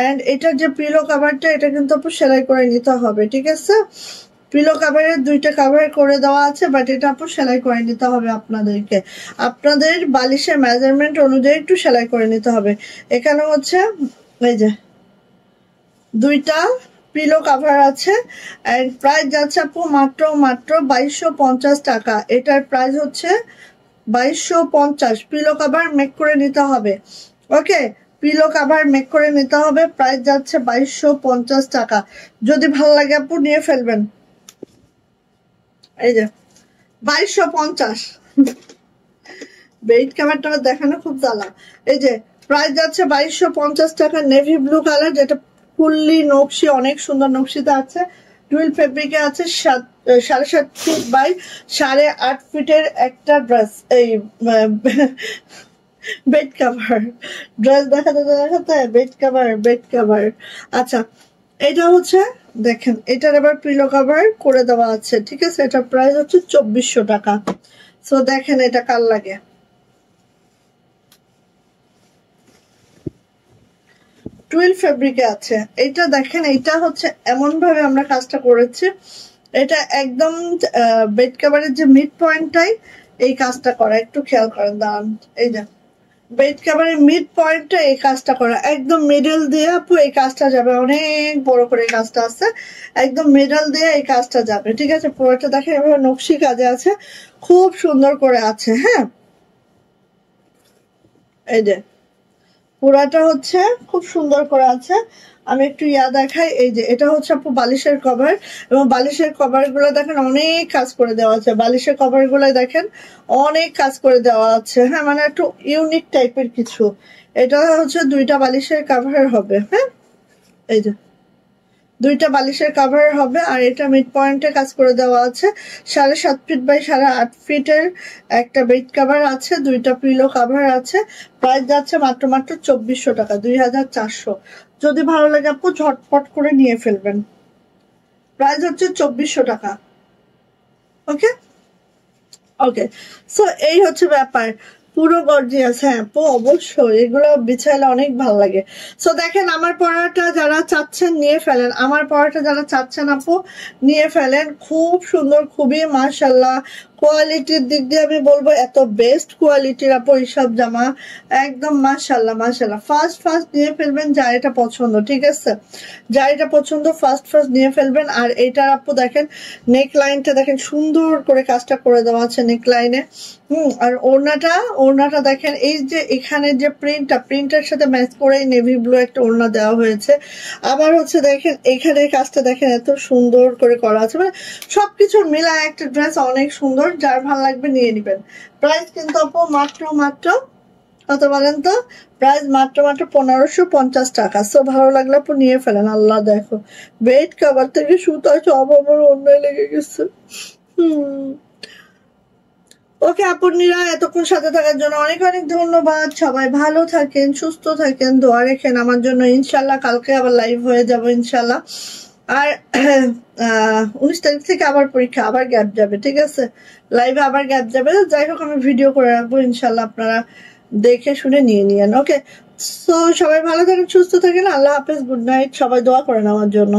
এন্ড এটার যে পিলো কভারটা এটা কিন্তু আপু সেলাই করে নিতে হবে, ঠিক আছে। পিলো কাভারের 2টা কাভার করে দেওয়া আছে, বাট এটা আপু সেলাই করে নিতে হবে আপনাদেরকে, আপনাদের বালিশের মেজারমেন্ট অনুযায়ী একটু সেলাই করে নিতে হবে। এখানে হচ্ছে এই যে 2টা পিলো কাভার আছে। এন্ড প্রাইস যাচ্ছে আপু মাত্র 2250 টাকা। এটার প্রাইস হচ্ছে 2250। পিলো কাভার মেক করে নিতে হবে। ওকে, পিলো কভার মেক করে নিতে হবে। প্রাইস যাচ্ছে 2250 টাকা। যদি ভালো লাগে আপু নিয়ে ফেলবেন। এই যে 2250। বেড কভারটা দেখানো খুব জ্বালা। এই যে প্রাইস যাচ্ছে 2250 টাকা। নেভি ব্লু কালার, যেটা ফুললি নকশি, অনেক সুন্দর নকশিতে আছে। টুইল ফেব্রিকে আছে। 7.5 ফিট বাই 8.5 ফিটের একটা ড্রেস। এই বেড কভার, ড্রেস দেখাতে বেড কভার। আচ্ছা, এটা হচ্ছে দেখেন, এটার আবার পিলো কভার করে দেওয়া আছে, ঠিক আছে। এটা প্রাইস হচ্ছে 2400 টাকা। সো দেখেন এটা কার লাগে। টুইল ফেব্রিকে আছে। এটা দেখেন, এটা হচ্ছে এমন ভাবে আমরা কাজটা করেছি, এটা একদম বেড কভারের যে মিড পয়েন্টটাই এই কাজটা করা। একটু খেয়াল করেন, দাঁড়ান। এই যে বেড কভারের মিড পয়েন্টটা এই কাজটা করা, একদম মিডল দিয়ে আপু এই কাজটা যাবে। অনেক বড় করে এই কাজটা আছে, একদম মিডল দিয়ে এই কাজটা যাবে, ঠিক আছে। পুরোটা দেখেন এভাবে নকশি কাজে আছে, খুব সুন্দর করে আছে। হ্যাঁ, এই যে পুরাটা হচ্ছে খুব সুন্দর করে আছে। আমি একটু দেখাই। এই যে এটা হচ্ছে আপু বালিশের কভার, এবং বালিশের কভার গুলো দেখেন অনেক কাজ করে দেওয়া আছে। বালিশের কভার গুলো দেখেন অনেক কাজ করে দেওয়া আছে। হ্যাঁ, মানে একটু ইউনিক টাইপের কিছু। এটা হচ্ছে 2টা বালিশের কভার হবে। হ্যাঁ, এই যে 2টা বালিশের কভার হবে। আর এটা মিড পয়েন্টে কাজ করে দেওয়া আছে। 7.5 ফিট বাই 8.5 ফিটের একটা বেড কভার আছে। 2টা পিলো কভার আছে। প্রাইস যাচ্ছে মাত্র 2400 টাকা, 2400। যদি ভালো লাগে আপু ঝটপট করে নিয়ে ফেলবেন। প্রাইস হচ্ছে 2400 টাকা। ওকে ওকে, সো এই হচ্ছে ব্যাপার। পুরো গর্জিয়াস। হ্যাঁ আপু, অবশ্যই এগুলো বিছাইলে অনেক ভালো লাগে। সো দেখেন, আমার পড়াটা যারা চাচ্ছেন নিয়ে ফেলেন। আমার পড়াটা যারা চাচ্ছেন আপু নিয়ে ফেলেন। খুব সুন্দর, খুবই মাশাআল্লাহ। কোয়ালিটির দিক দিয়ে আমি বলবো এত বেস্ট কোয়ালিটির আপু এইসব জামা, একদম মাশাআল্লাহ মাশাআল্লাহ। ফার্স্ট নিয়ে ফেলবেন যার এটা পছন্দ, ঠিক আছে। যার এটা পছন্দ ফার্স্ট নিয়ে ফেলবেন। আর এইটার আপু দেখেন নেক লাইনটা দেখেন, সুন্দর করে কাজটা করে দেওয়া আছে নেক লাইনে। আর ওড়নাটা দেখেন, এই যে এখানে যে প্রিন্টের সাথে ম্যাচ করে নেভি ব্লু একটা ওড়না দেওয়া হয়েছে। আবার হচ্ছে দেখেন এখানে কাজটা দেখেন এত সুন্দর করে করা আছে, মানে সবকিছু মিলায় একটা ড্রেস অনেক সুন্দর। যার ভালো লাগবে নিয়ে নিবেন। প্রাইস কিন্তু আপু মাত্র কত বলেন তো? প্রাইস মাত্র 1550 টাকা। সো ভালো লাগলে আপু নিয়ে ফেলেন। আল্লাহ, দেখো বেড কভার থেকে সুতা সব আমার অন্যায় লেগে গেছে। ওকে আপুনিরা, এতক্ষণ সাথে থাকার জন্য অনেক অনেক ধন্যবাদ। সবাই ভালো থাকেন, সুস্থ থাকেন, দোয়া রেখেন আমার জন্য। ইনশাল্লাহ কালকে আবার লাইভ হয়ে যাব ইনশাল্লাহ। আর 19 তারিখ থেকে আবার পরীক্ষা, আবার গ্যাপ যাবে, ঠিক আছে। লাইভে আবার গ্যাপ যাবে। যাই হোক, আমি ভিডিও করে রাখবো ইনশাল্লাহ, আপনারা দেখে শুনে নিয়ে নিয়েন। ওকে, সো সবাই ভালো থাকেন, সুস্থ থাকেন। আল্লাহ হাফেজ, গুড নাইট। সবাই দোয়া করেন আমার জন্য।